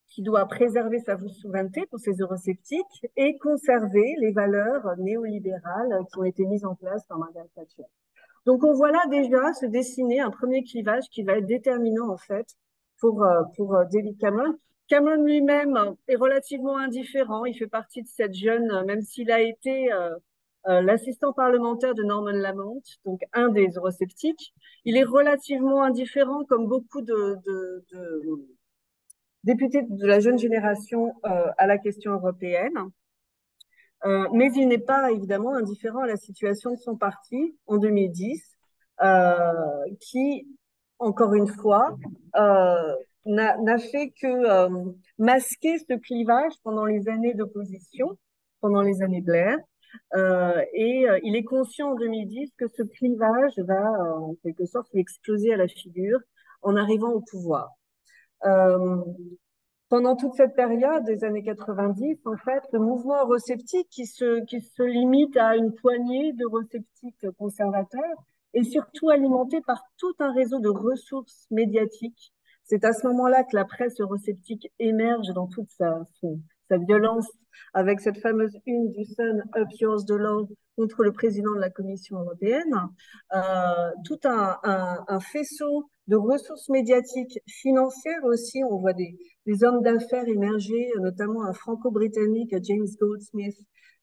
qui doit préserver sa souveraineté pour ses eurosceptiques et conserver les valeurs néolibérales qui ont été mises en place par Margaret Thatcher. Donc, on voit là déjà se dessiner un premier clivage qui va être déterminant, en fait, pour David Cameron. Cameron lui-même est relativement indifférent. Il fait partie de cette jeune, même s'il a été l'assistant parlementaire de Norman Lamont, donc un des eurosceptiques. Il est relativement indifférent, comme beaucoup de députés de la jeune génération, à la question européenne. Mais il n'est pas évidemment indifférent à la situation de son parti en 2010, qui, encore une fois, n'a fait que masquer ce clivage pendant les années d'opposition, pendant les années Blair. Et il est conscient en 2010 que ce clivage va, en quelque sorte, lui exploser à la figure en arrivant au pouvoir. Pendant toute cette période des années 90, en fait, le mouvement eurosceptique qui se limite à une poignée d'eurosceptiques conservateurs est surtout alimenté par tout un réseau de ressources médiatiques C'est à ce moment-là que la presse eurosceptique émerge dans toute sa violence, avec cette fameuse une du Sun Up Yours de Law contre le président de la Commission européenne, tout un faisceau de ressources médiatiques, financières aussi. On voit des hommes d'affaires émerger, notamment un franco-britannique, James Goldsmith,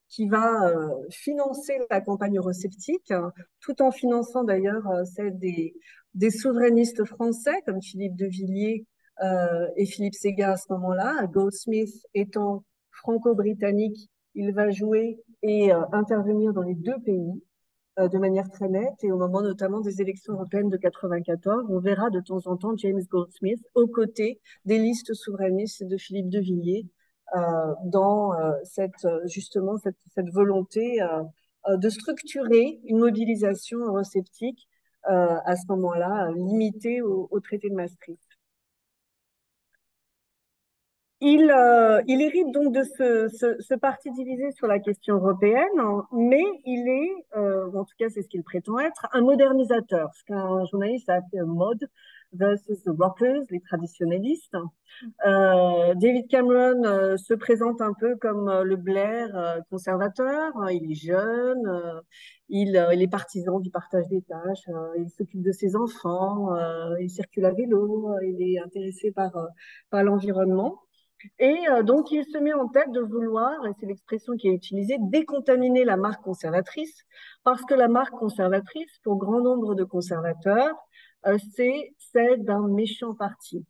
qui va financer la campagne eurosceptique, tout en finançant d'ailleurs celle des souverainistes français comme Philippe de Villiers et Philippe Séguin à ce moment-là. Goldsmith étant franco-britannique, il va jouer et intervenir dans les deux pays de manière très nette. Et au moment notamment des élections européennes de 94, on verra de temps en temps James Goldsmith aux côtés des listes souverainistes de Philippe de Villiers dans justement cette volonté de structurer une mobilisation eurosceptique à ce moment-là limitée au traité de Maastricht. Il hérite donc de ce parti divisé sur la question européenne, mais il est, en tout cas c'est ce qu'il prétend être, un modernisateur, ce qu'un journaliste a appelé un mod versus the rockers, les traditionnalistes. David Cameron se présente un peu comme le Blair conservateur. Il est jeune, il est partisan du partage des tâches, il s'occupe de ses enfants, il circule à vélo, il est intéressé par l'environnement. Et donc, il se met en tête de vouloir, et c'est l'expression qui est utilisée, décontaminer la marque conservatrice, parce que la marque conservatrice, pour grand nombre de conservateurs, c'est celle d'un méchant parti.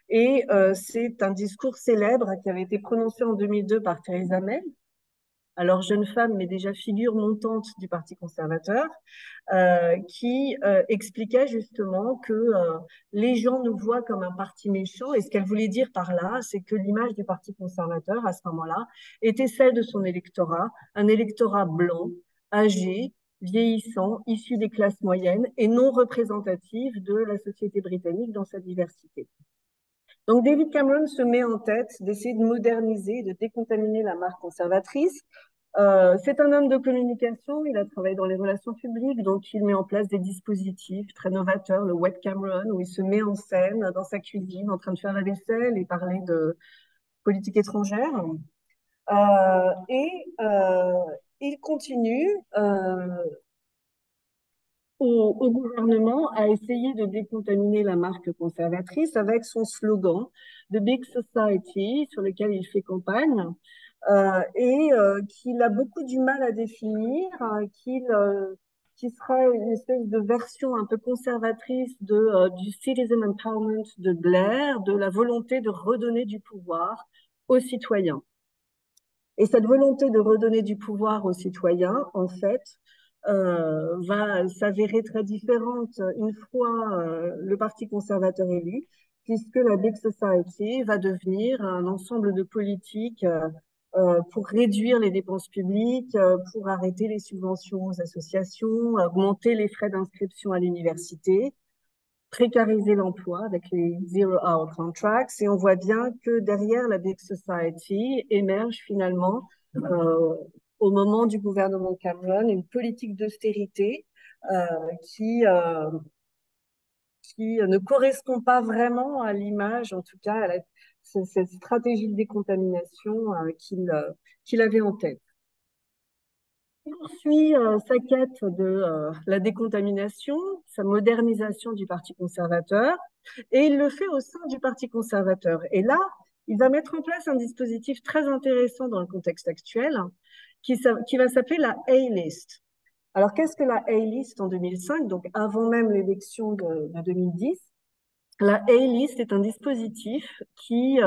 Et c'est un discours célèbre qui avait été prononcé en 2002 par Theresa May, alors jeune femme, mais déjà figure montante du Parti conservateur, qui expliquait justement que les gens nous voient comme un parti méchant. Et ce qu'elle voulait dire par là, c'est que l'image du Parti conservateur, à ce moment-là, était celle de son électorat, un électorat blanc, âgé, vieillissant, issu des classes moyennes et non représentatif de la société britannique dans sa diversité. Donc David Cameron se met en tête d'essayer de moderniser, de décontaminer la marque conservatrice. C'est un homme de communication, il a travaillé dans les relations publiques, donc il met en place des dispositifs très novateurs, le Wet Cameron, où il se met en scène dans sa cuisine en train de faire la vaisselle et parler de politique étrangère. Il continue au gouvernement à essayer de décontaminer la marque conservatrice avec son slogan The Big Society, sur lequel il fait campagne, qu'il a beaucoup du mal à définir, qui sera une espèce de version un peu conservatrice du Citizen Empowerment de Blair, de la volonté de redonner du pouvoir aux citoyens. Et cette volonté de redonner du pouvoir aux citoyens, en fait, va s'avérer très différente une fois le Parti conservateur élu, puisque la Big Society va devenir un ensemble de politiques pour réduire les dépenses publiques, pour arrêter les subventions aux associations, augmenter les frais d'inscription à l'université, précariser l'emploi avec les zero-hour contracts. Et on voit bien que derrière la Big Society émerge finalement au moment du gouvernement Cameron, une politique d'austérité qui ne correspond pas vraiment à l'image, en tout cas à cette stratégie de décontamination qu'il avait en tête. Il poursuit sa quête de la décontamination, sa modernisation du Parti conservateur, et il le fait au sein du Parti conservateur. Et là, il va mettre en place un dispositif très intéressant dans le contexte actuel, qui va s'appeler la A-List. Alors, qu'est-ce que la A-List en 2005, donc avant même l'élection de 2010? La A-List est un dispositif qui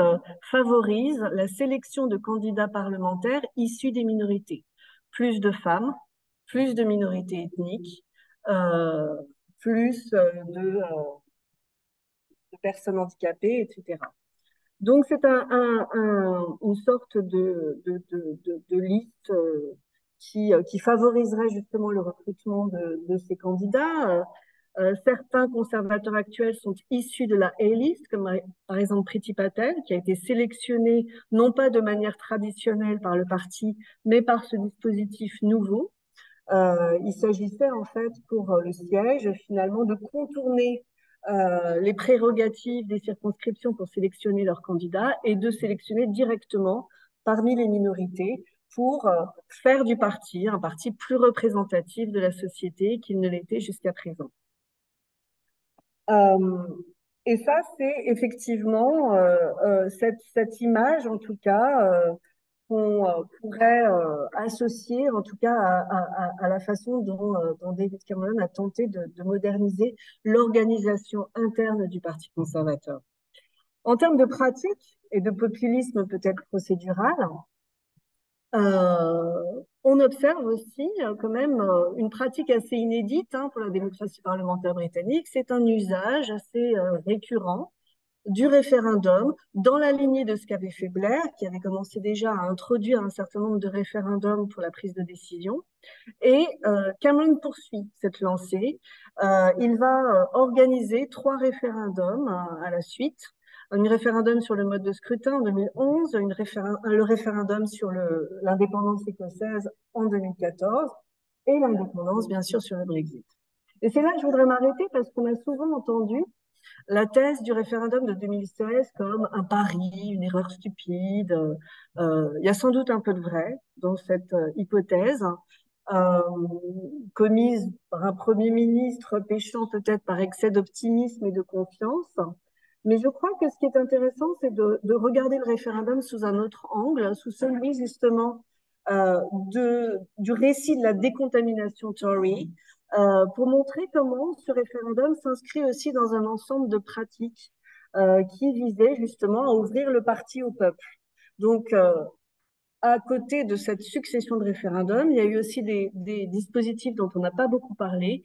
favorise la sélection de candidats parlementaires issus des minorités. Plus de femmes, plus de minorités ethniques, plus de personnes handicapées, etc. Donc, c'est une sorte de liste qui favoriserait justement le recrutement de ces candidats. Certains conservateurs actuels sont issus de la A-List, comme par exemple Priti Patel, qui a été sélectionné non pas de manière traditionnelle par le parti, mais par ce dispositif nouveau. Il s'agissait en fait pour le siège finalement de contourner les prérogatives des circonscriptions pour sélectionner leurs candidats et de sélectionner directement parmi les minorités pour faire du parti un parti plus représentatif de la société qu'il ne l'était jusqu'à présent. Et ça, c'est effectivement cette image, en tout cas, qu'on pourrait associer, en tout cas, à la façon dont David Cameron a tenté de moderniser l'organisation interne du Parti conservateur. En termes de pratique et de populisme peut-être procédural, on observe aussi quand même une pratique assez inédite pour la démocratie parlementaire britannique. C'est un usage assez récurrent du référendum dans la lignée de ce qu'avait fait Blair, qui avait commencé déjà à introduire un certain nombre de référendums pour la prise de décision. Et Cameron poursuit cette lancée. Il va organiser 3 référendums à la suite. Un référendum sur le mode de scrutin en 2011, le référendum sur l'indépendance écossaise en 2014 et l'indépendance, bien sûr, sur le Brexit. Et c'est là que je voudrais m'arrêter parce qu'on a souvent entendu la thèse du référendum de 2016 comme un pari, une erreur stupide. Il y a sans doute un peu de vrai dans cette hypothèse, commise par un Premier ministre péchant peut-être par excès d'optimisme et de confiance. Mais je crois que ce qui est intéressant, c'est de regarder le référendum sous un autre angle, sous celui justement du récit de la décontamination Tory, pour montrer comment ce référendum s'inscrit aussi dans un ensemble de pratiques qui visaient justement à ouvrir le parti au peuple. Donc, à côté de cette succession de référendums, il y a eu aussi des dispositifs dont on n'a pas beaucoup parlé,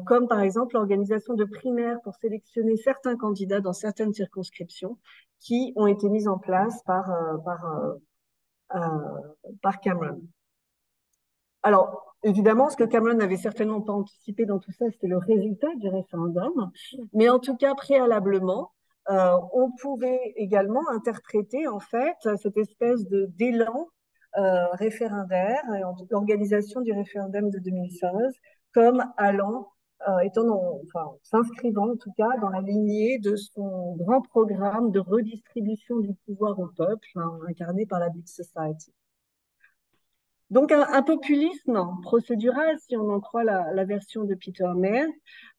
comme par exemple l'organisation de primaires pour sélectionner certains candidats dans certaines circonscriptions qui ont été mises en place par Cameron. Alors, évidemment, ce que Cameron n'avait certainement pas anticipé dans tout ça, c'était le résultat du référendum. Mais en tout cas, préalablement, on pouvait également interpréter, en fait, cette espèce d'élan référendaire, l'organisation du référendum de 2016, comme allant, s'inscrivant en tout cas dans la lignée de son grand programme de redistribution du pouvoir au peuple, incarné par la Big Society. Donc, un populisme procédural, si on en croit la version de Peter Mayer,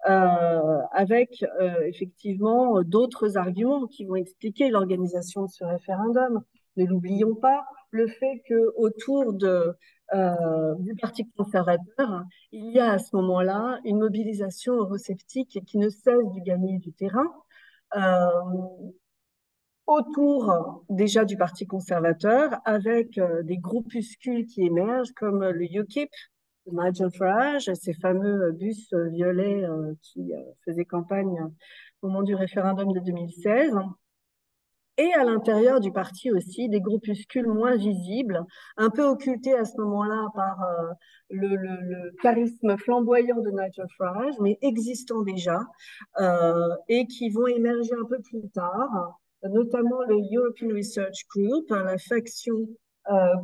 avec effectivement d'autres arguments qui vont expliquer l'organisation de ce référendum. Ne l'oublions pas, le fait qu'autour du Parti conservateur, il y a à ce moment-là une mobilisation eurosceptique qui ne cesse de gagner du terrain. Autour déjà du Parti conservateur, avec des groupuscules qui émergent comme le UKIP, de Nigel Farage, ces fameux bus violets qui faisaient campagne au moment du référendum de 2016. Et à l'intérieur du parti aussi, des groupuscules moins visibles, un peu occultés à ce moment-là par le charisme flamboyant de Nigel Farage, mais existant déjà, et qui vont émerger un peu plus tard, notamment le European Research Group, la faction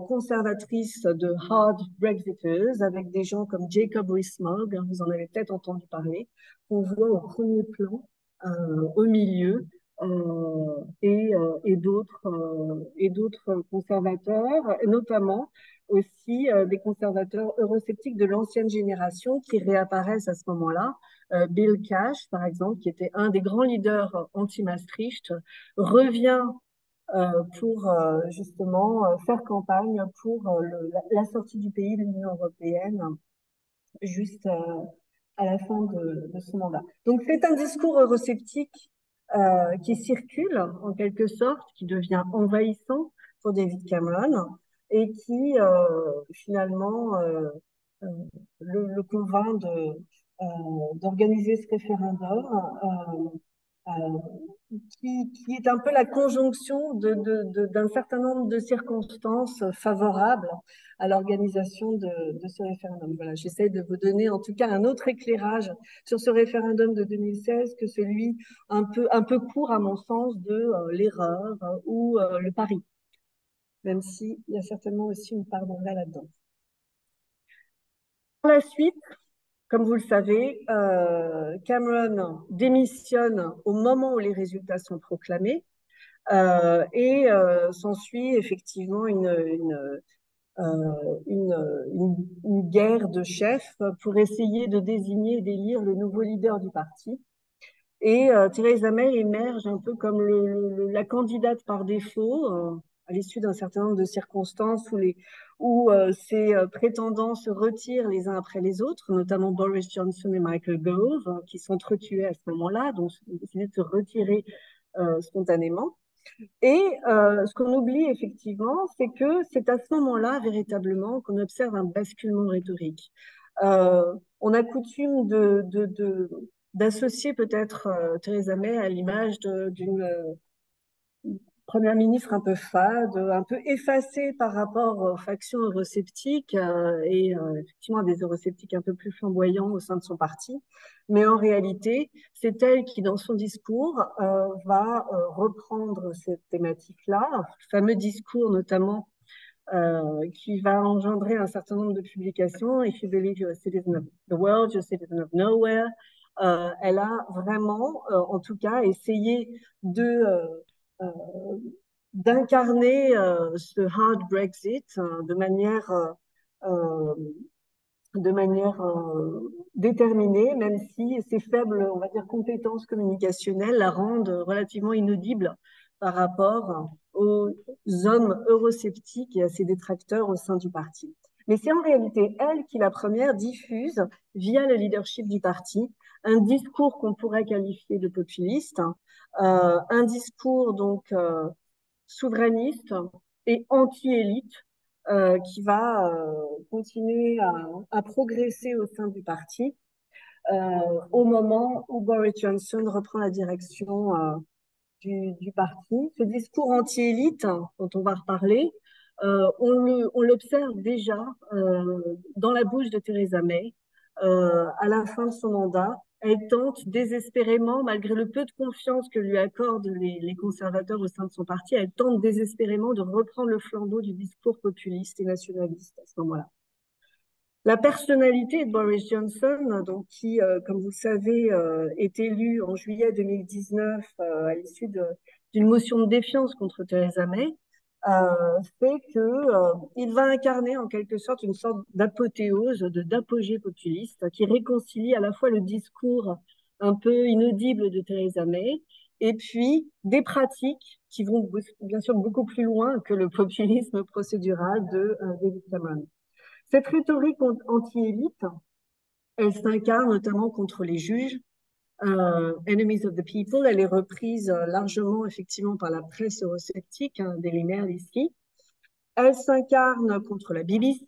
conservatrice de hard Brexiters, avec des gens comme Jacob Rees-Mogg, vous en avez peut-être entendu parler, qu'on voit au premier plan, au milieu, et d'autres conservateurs, notamment aussi des conservateurs eurosceptiques de l'ancienne génération qui réapparaissent à ce moment-là. Bill Cash, par exemple, qui était un des grands leaders anti-Maastricht, revient pour justement faire campagne pour la sortie du pays de l'Union européenne juste à la fin de ce mandat. Donc c'est un discours eurosceptique qui circule en quelque sorte, qui devient envahissant pour David Cameron et qui finalement le convainc d'organiser ce référendum qui est un peu la conjonction d'un certain nombre de circonstances favorables à l'organisation de ce référendum. Voilà, j'essaie de vous donner en tout cas un autre éclairage sur ce référendum de 2016 que celui un peu court à mon sens de l'erreur ou le pari, même s'il y a certainement aussi une part de vrai là-dedans. Par la suite, comme vous le savez, Cameron démissionne au moment où les résultats sont proclamés et s'ensuit effectivement une guerre de chefs pour essayer de désigner et d'élire le nouveau leader du parti. Et Theresa May émerge un peu comme la candidate par défaut à l'issue d'un certain nombre de circonstances où ses prétendants se retirent les uns après les autres, notamment Boris Johnson et Michael Gove, qui s'entretuaient à ce moment-là, donc ils ont décidé de se retirer spontanément. Et ce qu'on oublie effectivement, c'est que c'est à ce moment-là véritablement qu'on observe un basculement rhétorique. On a coutume d'associer peut-être Theresa May à l'image d'une première ministre un peu fade, un peu effacée par rapport aux factions eurosceptiques et effectivement à des eurosceptiques un peu plus flamboyants au sein de son parti. Mais en réalité, c'est elle qui, dans son discours, va reprendre cette thématique-là, le fameux discours notamment qui va engendrer un certain nombre de publications. If you believe you're a citizen of the world, you're a citizen of nowhere. Elle a vraiment, en tout cas, essayé d'incarner ce hard Brexit euh, de manière déterminée, même si ses faibles, on va dire, compétences communicationnelles la rendent relativement inaudible par rapport aux hommes eurosceptiques et à ses détracteurs au sein du parti. Mais c'est en réalité elle qui, la première, diffuse, via le leadership du parti, un discours qu'on pourrait qualifier de populiste, un discours donc souverainiste et anti-élite qui va continuer à progresser au sein du parti au moment où Boris Johnson reprend la direction du parti. Ce discours anti-élite, dont on va reparler, on l'observe déjà dans la bouche de Theresa May à la fin de son mandat. Elle tente désespérément, malgré le peu de confiance que lui accordent les conservateurs au sein de son parti, elle tente désespérément de reprendre le flambeau du discours populiste et nationaliste à ce moment-là. La personnalité de Boris Johnson, donc, qui, comme vous le savez, est élu en juillet 2019 à l'issue d'une motion de défiance contre Theresa May, fait qu'il va incarner en quelque sorte une sorte d'apothéose, d'apogée populiste qui réconcilie à la fois le discours un peu inaudible de Theresa May et puis des pratiques qui vont bien sûr beaucoup plus loin que le populisme procédural de David Cameron. Cette rhétorique anti-élite, elle s'incarne notamment contre les juges, Enemies of the People. Elle est reprise largement, effectivement, par la presse eurosceptique, Daily Mail ici. Elle s'incarne contre la BBC,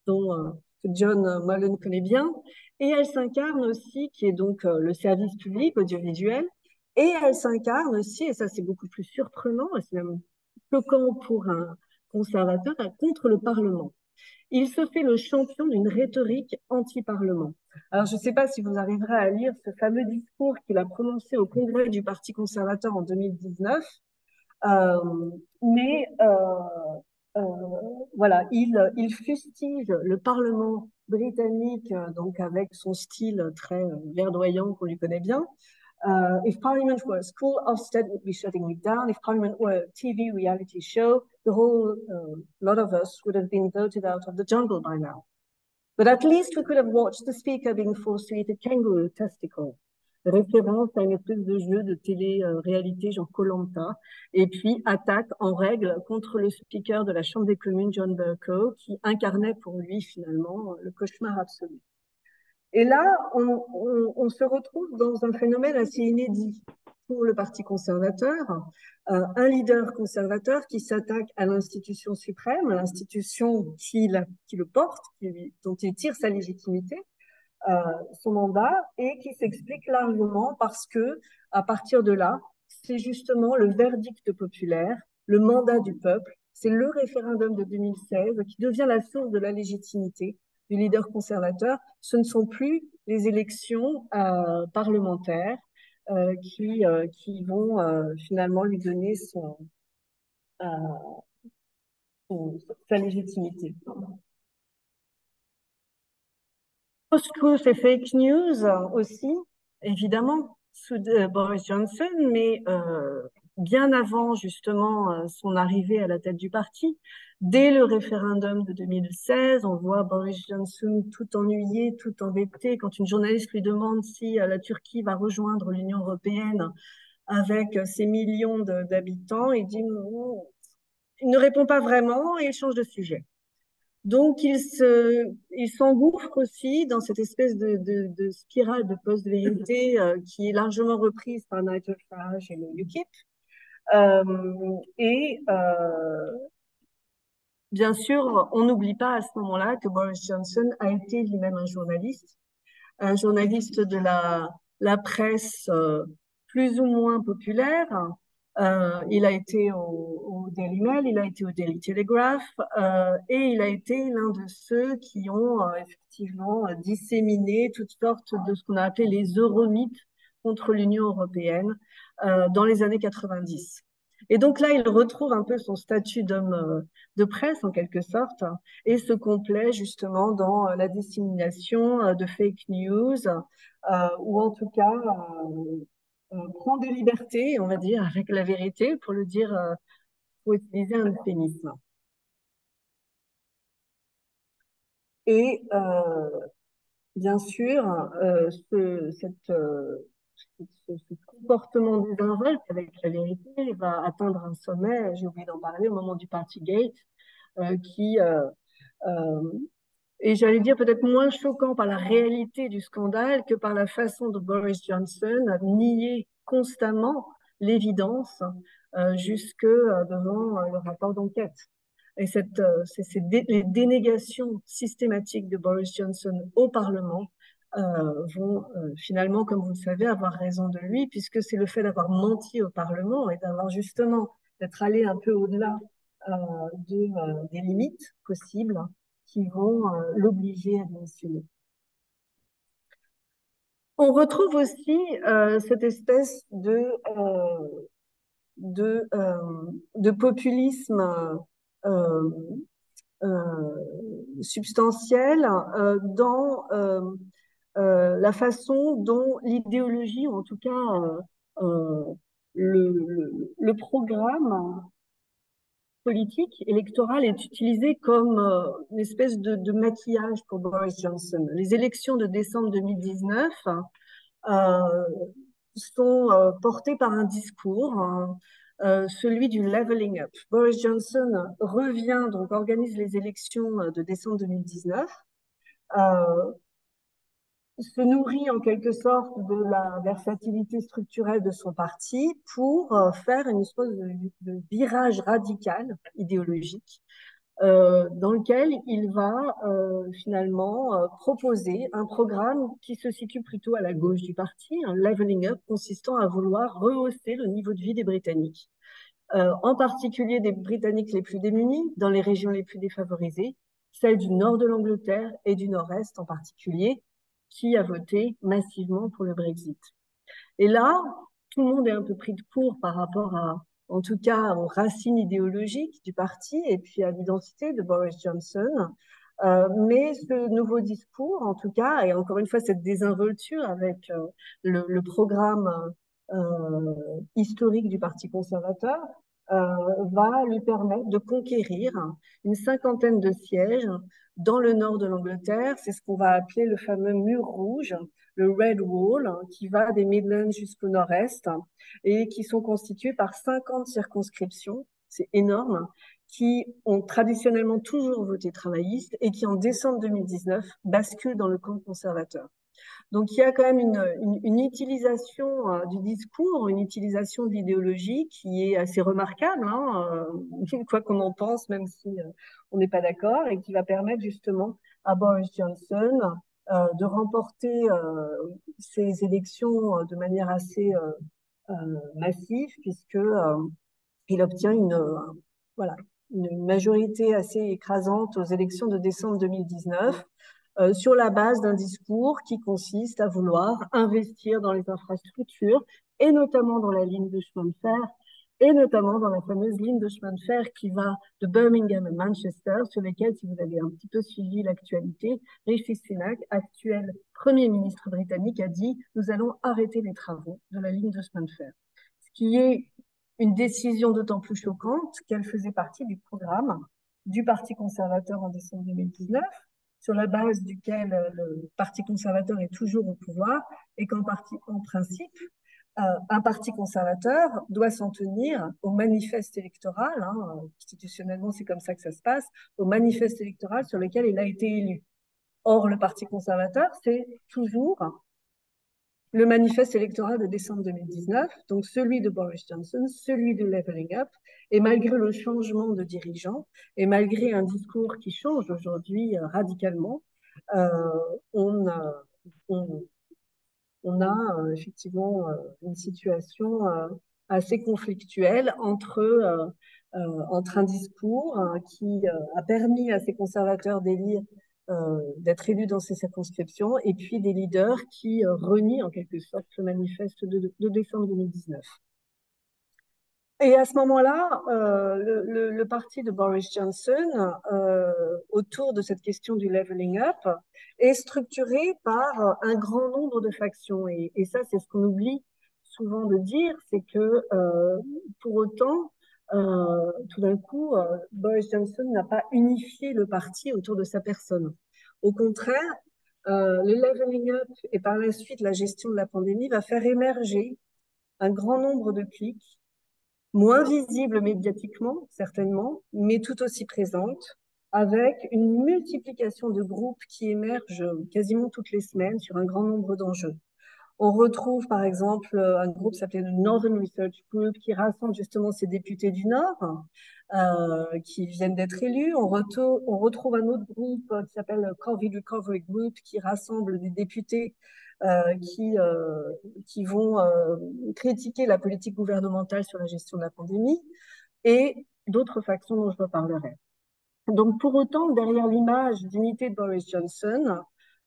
dont John Mullen connaît bien. Et elle s'incarne aussi, qui est donc le service public audiovisuel. Et elle s'incarne aussi, et ça c'est beaucoup plus surprenant, et c'est même choquant pour un conservateur, contre le Parlement. Il se fait le champion d'une rhétorique anti-parlement. Alors, je ne sais pas si vous arriverez à lire ce fameux discours qu'il a prononcé au congrès du Parti conservateur en 2019, mais euh, voilà, il fustige le Parlement britannique, donc avec son style très verdoyant qu'on lui connaît bien. If Parliament were a school, Ofsted would be shutting it down. If Parliament were a TV reality show, the whole lot of us would have been voted out of the jungle by now. But at least we could have watched the speaker being forced to eat a kangaroo testicle. Référence à une espèce de jeu de télé-réalité genre Koh-Lanta. Et puis attaque en règle contre le speaker de la Chambre des communes, John Bercow, qui incarnait pour lui finalement le cauchemar absolu. Et là, on se retrouve dans un phénomène assez inédit pour le Parti conservateur, un leader conservateur qui s'attaque à l'institution suprême, à l'institution qui le porte, dont il tire sa légitimité, son mandat, et qui s'explique largement parce que, à partir de là, c'est justement le verdict populaire, le mandat du peuple, c'est le référendum de 2016 qui devient la source de la légitimité du leader conservateur. Ce ne sont plus les élections parlementaires qui vont finalement lui donner sa légitimité. Fausse couche et fake news aussi, évidemment, sous Boris Johnson, mais bien avant justement son arrivée à la tête du parti. Dès le référendum de 2016, on voit Boris Johnson tout ennuyé, tout embêté. Quand une journaliste lui demande si la Turquie va rejoindre l'Union européenne avec ses millions d'habitants, il dit non, il ne répond pas vraiment et il change de sujet. Donc, il s'engouffre aussi dans cette espèce de spirale de post-vérité qui est largement reprise par Nigel Farage et le UKIP. Et bien sûr, on n'oublie pas à ce moment-là que Boris Johnson a été lui-même un journaliste de la presse plus ou moins populaire. Il a été au Daily Mail, il a été au Daily Telegraph et il a été l'un de ceux qui ont effectivement disséminé toutes sortes de ce qu'on a appelé les euromythes contre l'Union européenne dans les années 90. Et donc là, il retrouve un peu son statut d'homme de presse en quelque sorte et se complaît justement dans la dissémination de fake news ou en tout cas prend des libertés, on va dire, avec la vérité, pour le dire, pour utiliser un euphémisme. Et bien sûr, ce comportement désinvolte avec la vérité va atteindre un sommet, j'ai oublié d'en parler, au moment du Partygate, qui et j'allais dire peut-être moins choquant par la réalité du scandale que par la façon dont Boris Johnson a nié constamment l'évidence jusque devant le rapport d'enquête. Et les dénégations systématiques de Boris Johnson au Parlement vont finalement, comme vous le savez, avoir raison de lui, puisque c'est le fait d'avoir menti au Parlement et d'avoir justement d'être allé un peu au-delà des limites possibles qui vont l'obliger à démissionner. On retrouve aussi cette espèce de populisme substantiel dans la façon dont l'idéologie, ou en tout cas le programme politique électoral est utilisé comme une espèce de maquillage pour Boris Johnson. Les élections de décembre 2019 sont portées par un discours, celui du leveling up. Boris Johnson revient, donc organise les élections de décembre 2019, se nourrit en quelque sorte de la versatilité structurelle de son parti pour faire une espèce de virage radical idéologique dans lequel il va finalement proposer un programme qui se situe plutôt à la gauche du parti, un leveling up consistant à vouloir rehausser le niveau de vie des Britanniques, en particulier des Britanniques les plus démunis, dans les régions les plus défavorisées, celles du nord de l'Angleterre et du nord-est en particulier, qui a voté massivement pour le Brexit. Et là, tout le monde est un peu pris de court par rapport en tout cas, aux racines idéologiques du parti et puis à l'identité de Boris Johnson. Mais ce nouveau discours, en tout cas, et encore une fois, cette désinvolture avec le programme historique du Parti conservateur, va lui permettre de conquérir une cinquantaine de sièges dans le nord de l'Angleterre. C'est ce qu'on va appeler le fameux mur rouge, le Red Wall, qui va des Midlands jusqu'au nord-est et qui sont constitués par 50 circonscriptions, c'est énorme, qui ont traditionnellement toujours voté travailliste et qui, en décembre 2019, basculent dans le camp conservateur. Donc, il y a quand même une utilisation du discours, une utilisation de l'idéologie qui est assez remarquable, hein, quoi qu'on en pense, même si on n'est pas d'accord, et qui va permettre justement à Boris Johnson de remporter ces élections de manière assez massive, puisque il obtient voilà, une majorité assez écrasante aux élections de décembre 2019 sur la base d'un discours qui consiste à vouloir investir dans les infrastructures et notamment dans la ligne de chemin de fer et notamment dans la fameuse ligne de chemin de fer qui va de Birmingham à Manchester, sur lesquelles, si vous avez un petit peu suivi l'actualité, Rishi Sunak, actuel Premier ministre britannique, a dit « Nous allons arrêter les travaux de la ligne de chemin de fer ». Ce qui est une décision d'autant plus choquante qu'elle faisait partie du programme du Parti conservateur en décembre 2019, sur la base duquel le Parti conservateur est toujours au pouvoir, et qu'en principe, un parti conservateur doit s'en tenir au manifeste électoral, hein, institutionnellement c'est comme ça que ça se passe, au manifeste électoral sur lequel il a été élu. Or, le Parti conservateur, c'est toujours le manifeste électoral de décembre 2019, donc celui de Boris Johnson, celui de Levelling Up, et malgré le changement de dirigeant, et malgré un discours qui change aujourd'hui radicalement, on a effectivement une situation assez conflictuelle entre un discours qui a permis à ces conservateurs d'être élus dans ces circonscriptions, et puis des leaders qui renient en quelque sorte le manifeste de décembre 2019. Et à ce moment-là, le parti de Boris Johnson, autour de cette question du levelling up, est structuré par un grand nombre de factions. Et ça, c'est ce qu'on oublie souvent de dire, c'est que pour autant, tout d'un coup, Boris Johnson n'a pas unifié le parti autour de sa personne. Au contraire, le levelling up et par la suite la gestion de la pandémie va faire émerger un grand nombre de cliques moins visible médiatiquement, certainement, mais tout aussi présente, avec une multiplication de groupes qui émergent quasiment toutes les semaines sur un grand nombre d'enjeux. On retrouve par exemple un groupe qui s'appelait le Northern Research Group qui rassemble justement ces députés du Nord qui viennent d'être élus. On retrouve un autre groupe qui s'appelle le Covid Recovery Group qui rassemble des députés qui vont critiquer la politique gouvernementale sur la gestion de la pandémie et d'autres factions dont je reparlerai. Donc pour autant, derrière l'image d'unité de Boris Johnson,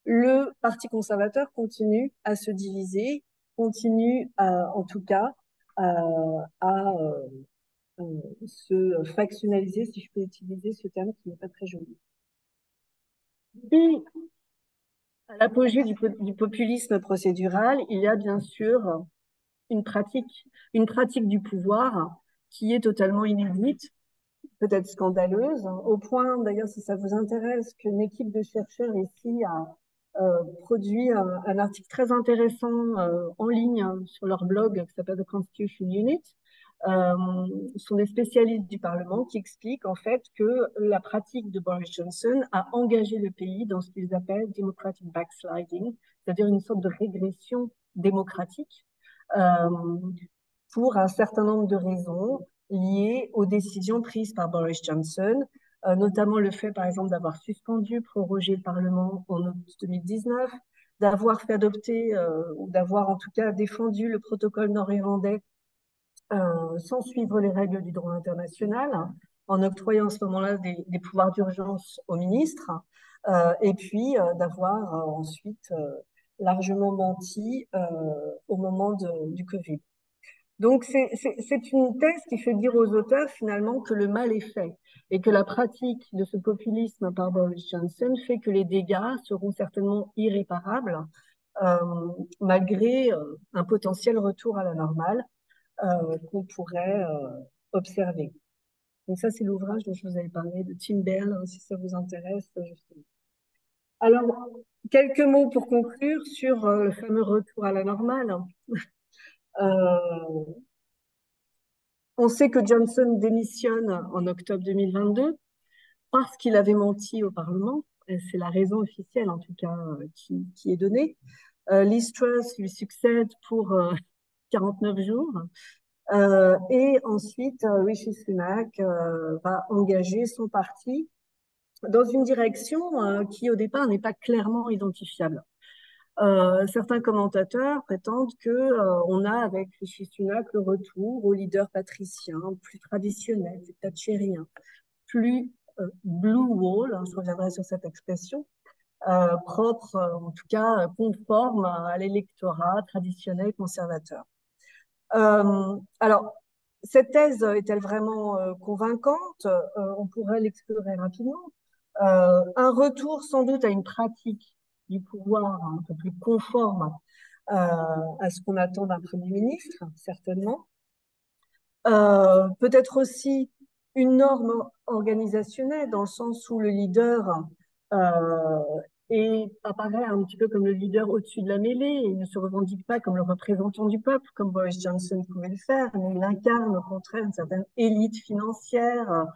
le Parti conservateur continue à se diviser, continue en tout cas à se factionnaliser, si je peux utiliser ce terme qui n'est pas très joli. Et à l'apogée du populisme procédural, il y a bien sûr une pratique du pouvoir qui est totalement inédite, peut-être scandaleuse, au point, d'ailleurs, si ça vous intéresse, qu'une équipe de chercheurs ici a produit un article très intéressant en ligne sur leur blog qui s'appelle The Constitution Unit. Sont des spécialistes du Parlement qui expliquent en fait que la pratique de Boris Johnson a engagé le pays dans ce qu'ils appellent democratic backsliding, c'est-à-dire une sorte de régression démocratique pour un certain nombre de raisons liées aux décisions prises par Boris Johnson, notamment le fait, par exemple, d'avoir suspendu, prorogé le Parlement en août 2019, d'avoir fait adopter ou d'avoir en tout cas défendu le protocole nord-irlandais sans suivre les règles du droit international, en octroyant à ce moment-là des pouvoirs d'urgence aux ministres, et puis d'avoir ensuite largement menti au moment du Covid. Donc, c'est une thèse qui fait dire aux auteurs finalement que le mal est fait et que la pratique de ce populisme par Boris Johnson fait que les dégâts seront certainement irréparables malgré un potentiel retour à la normale qu'on pourrait observer. Donc ça, c'est l'ouvrage dont je vous avais parlé de Tim Bell, hein, si ça vous intéresse, justement. Alors, quelques mots pour conclure sur le fameux retour à la normale. On sait que Johnson démissionne en octobre 2022 parce qu'il avait menti au Parlement. C'est la raison officielle, en tout cas, qui est donnée. Liz Truss lui succède pour 49 jours. Et ensuite, Rishi Sunak va engager son parti dans une direction qui, au départ, n'est pas clairement identifiable. Certains commentateurs prétendent qu'on a avec Rishi Sunak le retour au leader patricien, plus traditionnel, plus thatchérien, plus blue wall, hein, je reviendrai sur cette expression, propre, en tout cas conforme à l'électorat traditionnel conservateur. Alors, cette thèse est-elle vraiment convaincante? On pourrait l'explorer rapidement. Un retour sans doute à une pratique du pouvoir un peu plus conforme à ce qu'on attend d'un Premier ministre, certainement. Peut-être aussi une norme organisationnelle dans le sens où le leader apparaît un petit peu comme le leader au-dessus de la mêlée. Il ne se revendique pas comme le représentant du peuple, comme Boris Johnson pouvait le faire, mais il incarne au contraire une certaine élite financière,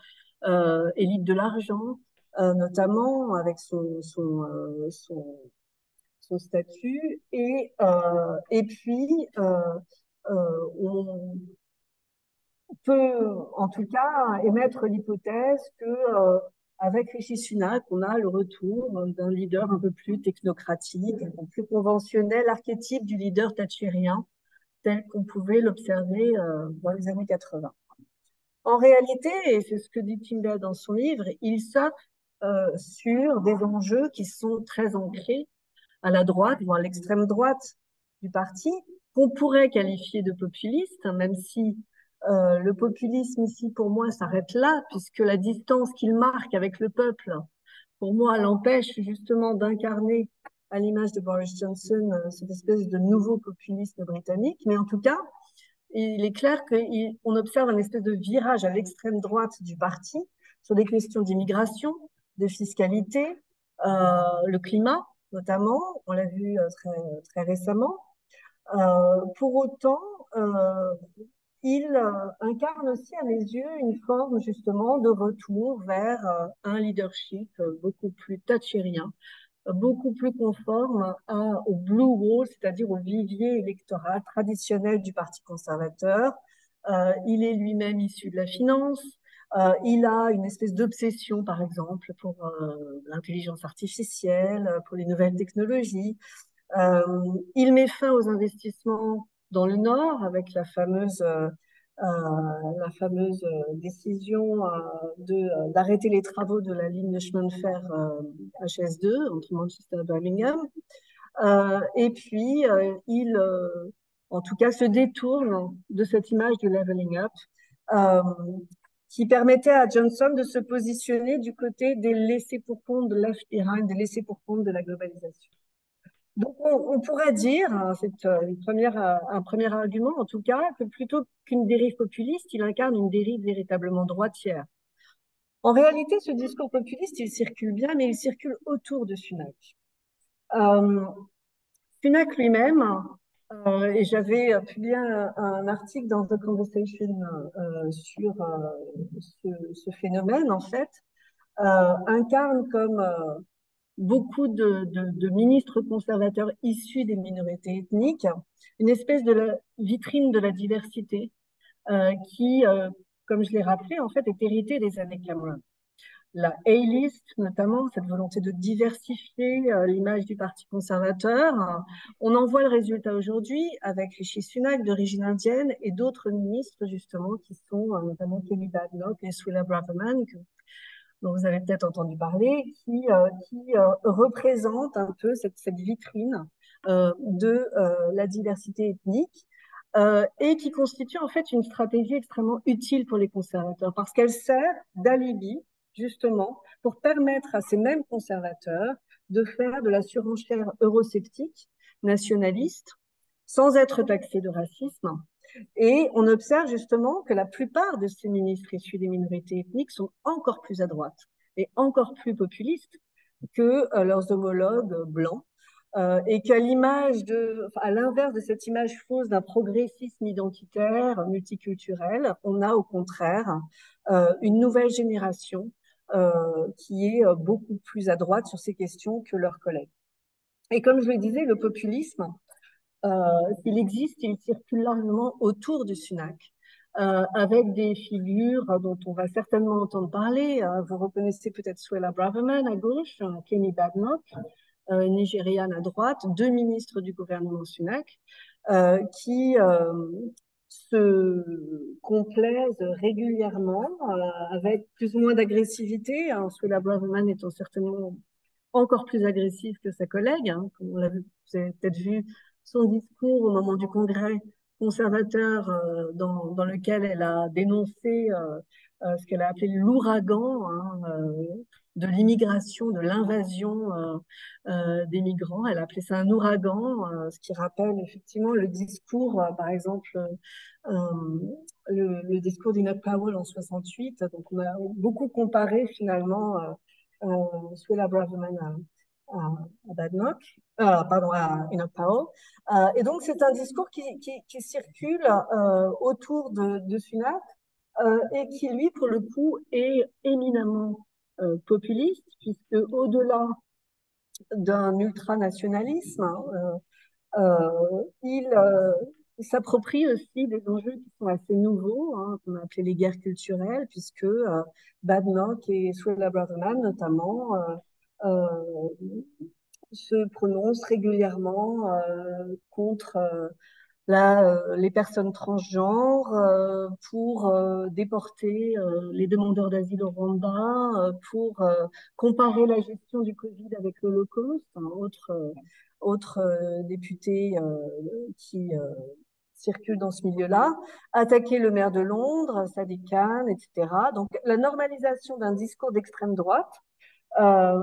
élite de l'argent, notamment avec son statut. Et puis, on peut en tout cas émettre l'hypothèse que avec Rishi Sunak, on a le retour d'un leader un peu plus technocratique, un peu plus conventionnel, l'archétype du leader thatchérien, tel qu'on pouvait l'observer dans les années 80. En réalité, et c'est ce que dit Tyndall dans son livre, il surfe sur des enjeux qui sont très ancrés à la droite, voire à l'extrême droite du parti, qu'on pourrait qualifier de populiste, même si le populisme ici, pour moi, s'arrête là, puisque la distance qu'il marque avec le peuple, pour moi, l'empêche justement d'incarner, à l'image de Boris Johnson, cette espèce de nouveau populisme britannique. Mais en tout cas, il est clair qu'on observe un espèce de virage à l'extrême droite du parti sur des questions d'immigration, de fiscalité, le climat, notamment, on l'a vu très récemment. Pour autant, il incarne aussi à mes yeux une forme justement de retour vers un leadership beaucoup plus thatchérien, beaucoup plus conforme au blue wall, c'est-à-dire au vivier électoral traditionnel du Parti conservateur. Il est lui-même issu de la finance. Il a une espèce d'obsession, par exemple, pour l'intelligence artificielle, pour les nouvelles technologies. Il met fin aux investissements dans le Nord avec la fameuse décision d'arrêter les travaux de la ligne de chemin de fer HS2 entre Manchester et Birmingham. Et puis, il, en tout cas, se détourne de cette image du leveling up qui permettait à Johnson de se positionner du côté des laissés pour compte de left behind, des laissés pour compte de la globalisation. Donc, on pourrait dire, c'est un premier argument en tout cas, que plutôt qu'une dérive populiste, il incarne une dérive véritablement droitière. En réalité, ce discours populiste, il circule bien, mais il circule autour de Sunak. Sunak lui-même, et j'avais publié un article dans The Conversation sur ce phénomène, en fait, incarne comme beaucoup de ministres conservateurs issus des minorités ethniques, une espèce de vitrine de la diversité qui, comme je l'ai rappelé, en fait, est héritée des années Cameron. La A-list, notamment, cette volonté de diversifier l'image du Parti conservateur. On en voit le résultat aujourd'hui avec Rishi Sunak d'origine indienne et d'autres ministres, justement, qui sont notamment Kemi Badenoch et Suella Braverman, dont vous avez peut-être entendu parler, qui représente un peu cette vitrine de la diversité ethnique et qui constitue en fait une stratégie extrêmement utile pour les conservateurs parce qu'elle sert d'alibi justement pour permettre à ces mêmes conservateurs de faire de la surenchère eurosceptique, nationaliste, sans être taxés de racisme. Et on observe justement que la plupart de ces ministres issus des minorités ethniques sont encore plus à droite et encore plus populistes que leurs homologues blancs. Et qu'à l'inverse de cette image fausse d'un progressisme identitaire, multiculturel, on a au contraire une nouvelle génération qui est beaucoup plus à droite sur ces questions que leurs collègues. Et comme je le disais, le populisme, s'il existe, il circule largement autour de Sunak, avec des figures dont on va certainement entendre parler. Vous reconnaissez peut-être Suella Braverman à gauche, Kemi Badenoch, nigériane à droite, deux ministres du gouvernement Sunak, qui se complaisent régulièrement avec plus ou moins d'agressivité. Suella Braverman étant certainement encore plus agressive que sa collègue, comme vous avez peut-être vu son discours au moment du congrès conservateur dans lequel elle a dénoncé ce qu'elle a appelé l'ouragan de l'immigration, de l'invasion des migrants. Elle a appelé ça un ouragan, ce qui rappelle effectivement le discours, par exemple, le discours d'Enoch Powell en 68. Donc, on a beaucoup comparé finalement Suella Braverman à Badnoch, pardon, à Enoch Powell. Et donc, c'est un discours qui circule autour de Sunak et qui, lui, pour le coup, est éminemment populiste, puisque au-delà d'un ultranationalisme, il s'approprie aussi des enjeux qui sont assez nouveaux, qu'on a appelé les guerres culturelles, puisque Badnoch et Suella Braverman, notamment, se prononcent régulièrement contre les personnes transgenres, pour déporter les demandeurs d'asile au Rwanda, pour comparer la gestion du Covid avec l'Holocauste. Autre député qui circule dans ce milieu-là, attaquer le maire de Londres, Sadiq Khan, etc. Donc la normalisation d'un discours d'extrême droite euh,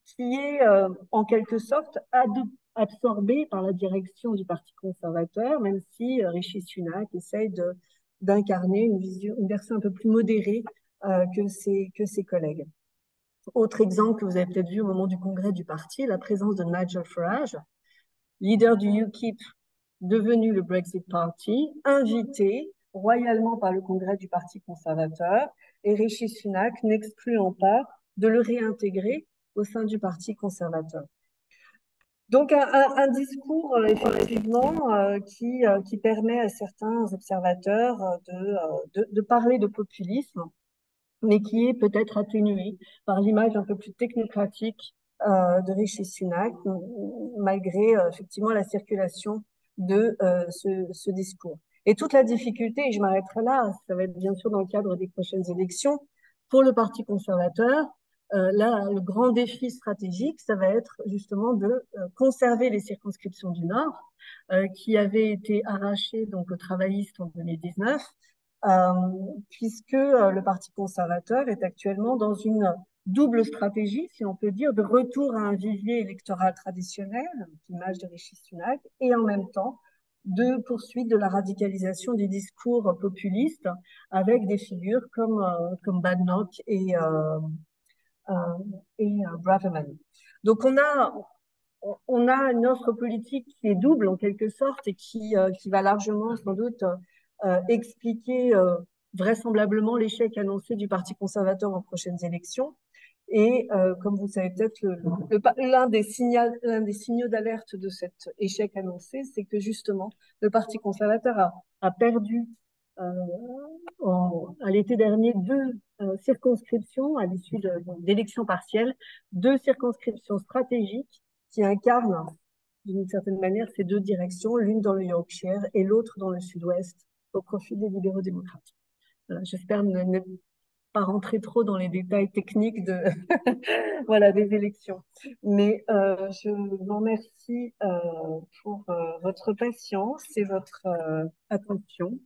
qui est en quelque sorte absorbé par la direction du Parti conservateur, même si Rishi Sunak essaye d'incarner une version un peu plus modérée que ses collègues. Autre exemple que vous avez peut-être vu au moment du congrès du parti, la présence de Nigel Farage, leader du UKIP, devenu le Brexit Party, invité royalement par le congrès du Parti conservateur, et Rishi Sunak n'excluant pas de le réintégrer au sein du Parti conservateur. Donc un discours effectivement qui permet à certains observateurs de parler de populisme, mais qui est peut-être atténué par l'image un peu plus technocratique de Rishi Sunak, malgré effectivement la circulation de ce discours. Et toute la difficulté, et je m'arrêterai là, ça va être bien sûr dans le cadre des prochaines élections, pour le Parti conservateur, là, le grand défi stratégique, ça va être justement de conserver les circonscriptions du Nord, qui avaient été arrachées donc aux travaillistes en 2019, puisque le Parti conservateur est actuellement dans une double stratégie, si on peut dire, de retour à un vivier électoral traditionnel, l'image de Rishi Sunak, et en même temps de poursuite de la radicalisation du discours populiste avec des figures comme Badnoch et Braverman. Donc on a une offre politique qui est double en quelque sorte et qui va largement sans doute expliquer vraisemblablement l'échec annoncé du Parti conservateur aux prochaines élections. Et comme vous savez peut-être, l'un des signaux d'alerte de cet échec annoncé, c'est que justement le Parti conservateur a perdu à l'été dernier deux circonscriptions à l'issue d'élections partielles, deux circonscriptions stratégiques qui incarnent d'une certaine manière ces deux directions, l'une dans le Yorkshire et l'autre dans le sud-ouest, au profit des libéraux démocrates. Voilà, j'espère ne pas rentrer trop dans les détails techniques voilà, des élections. Mais je vous remercie pour votre patience et votre attention.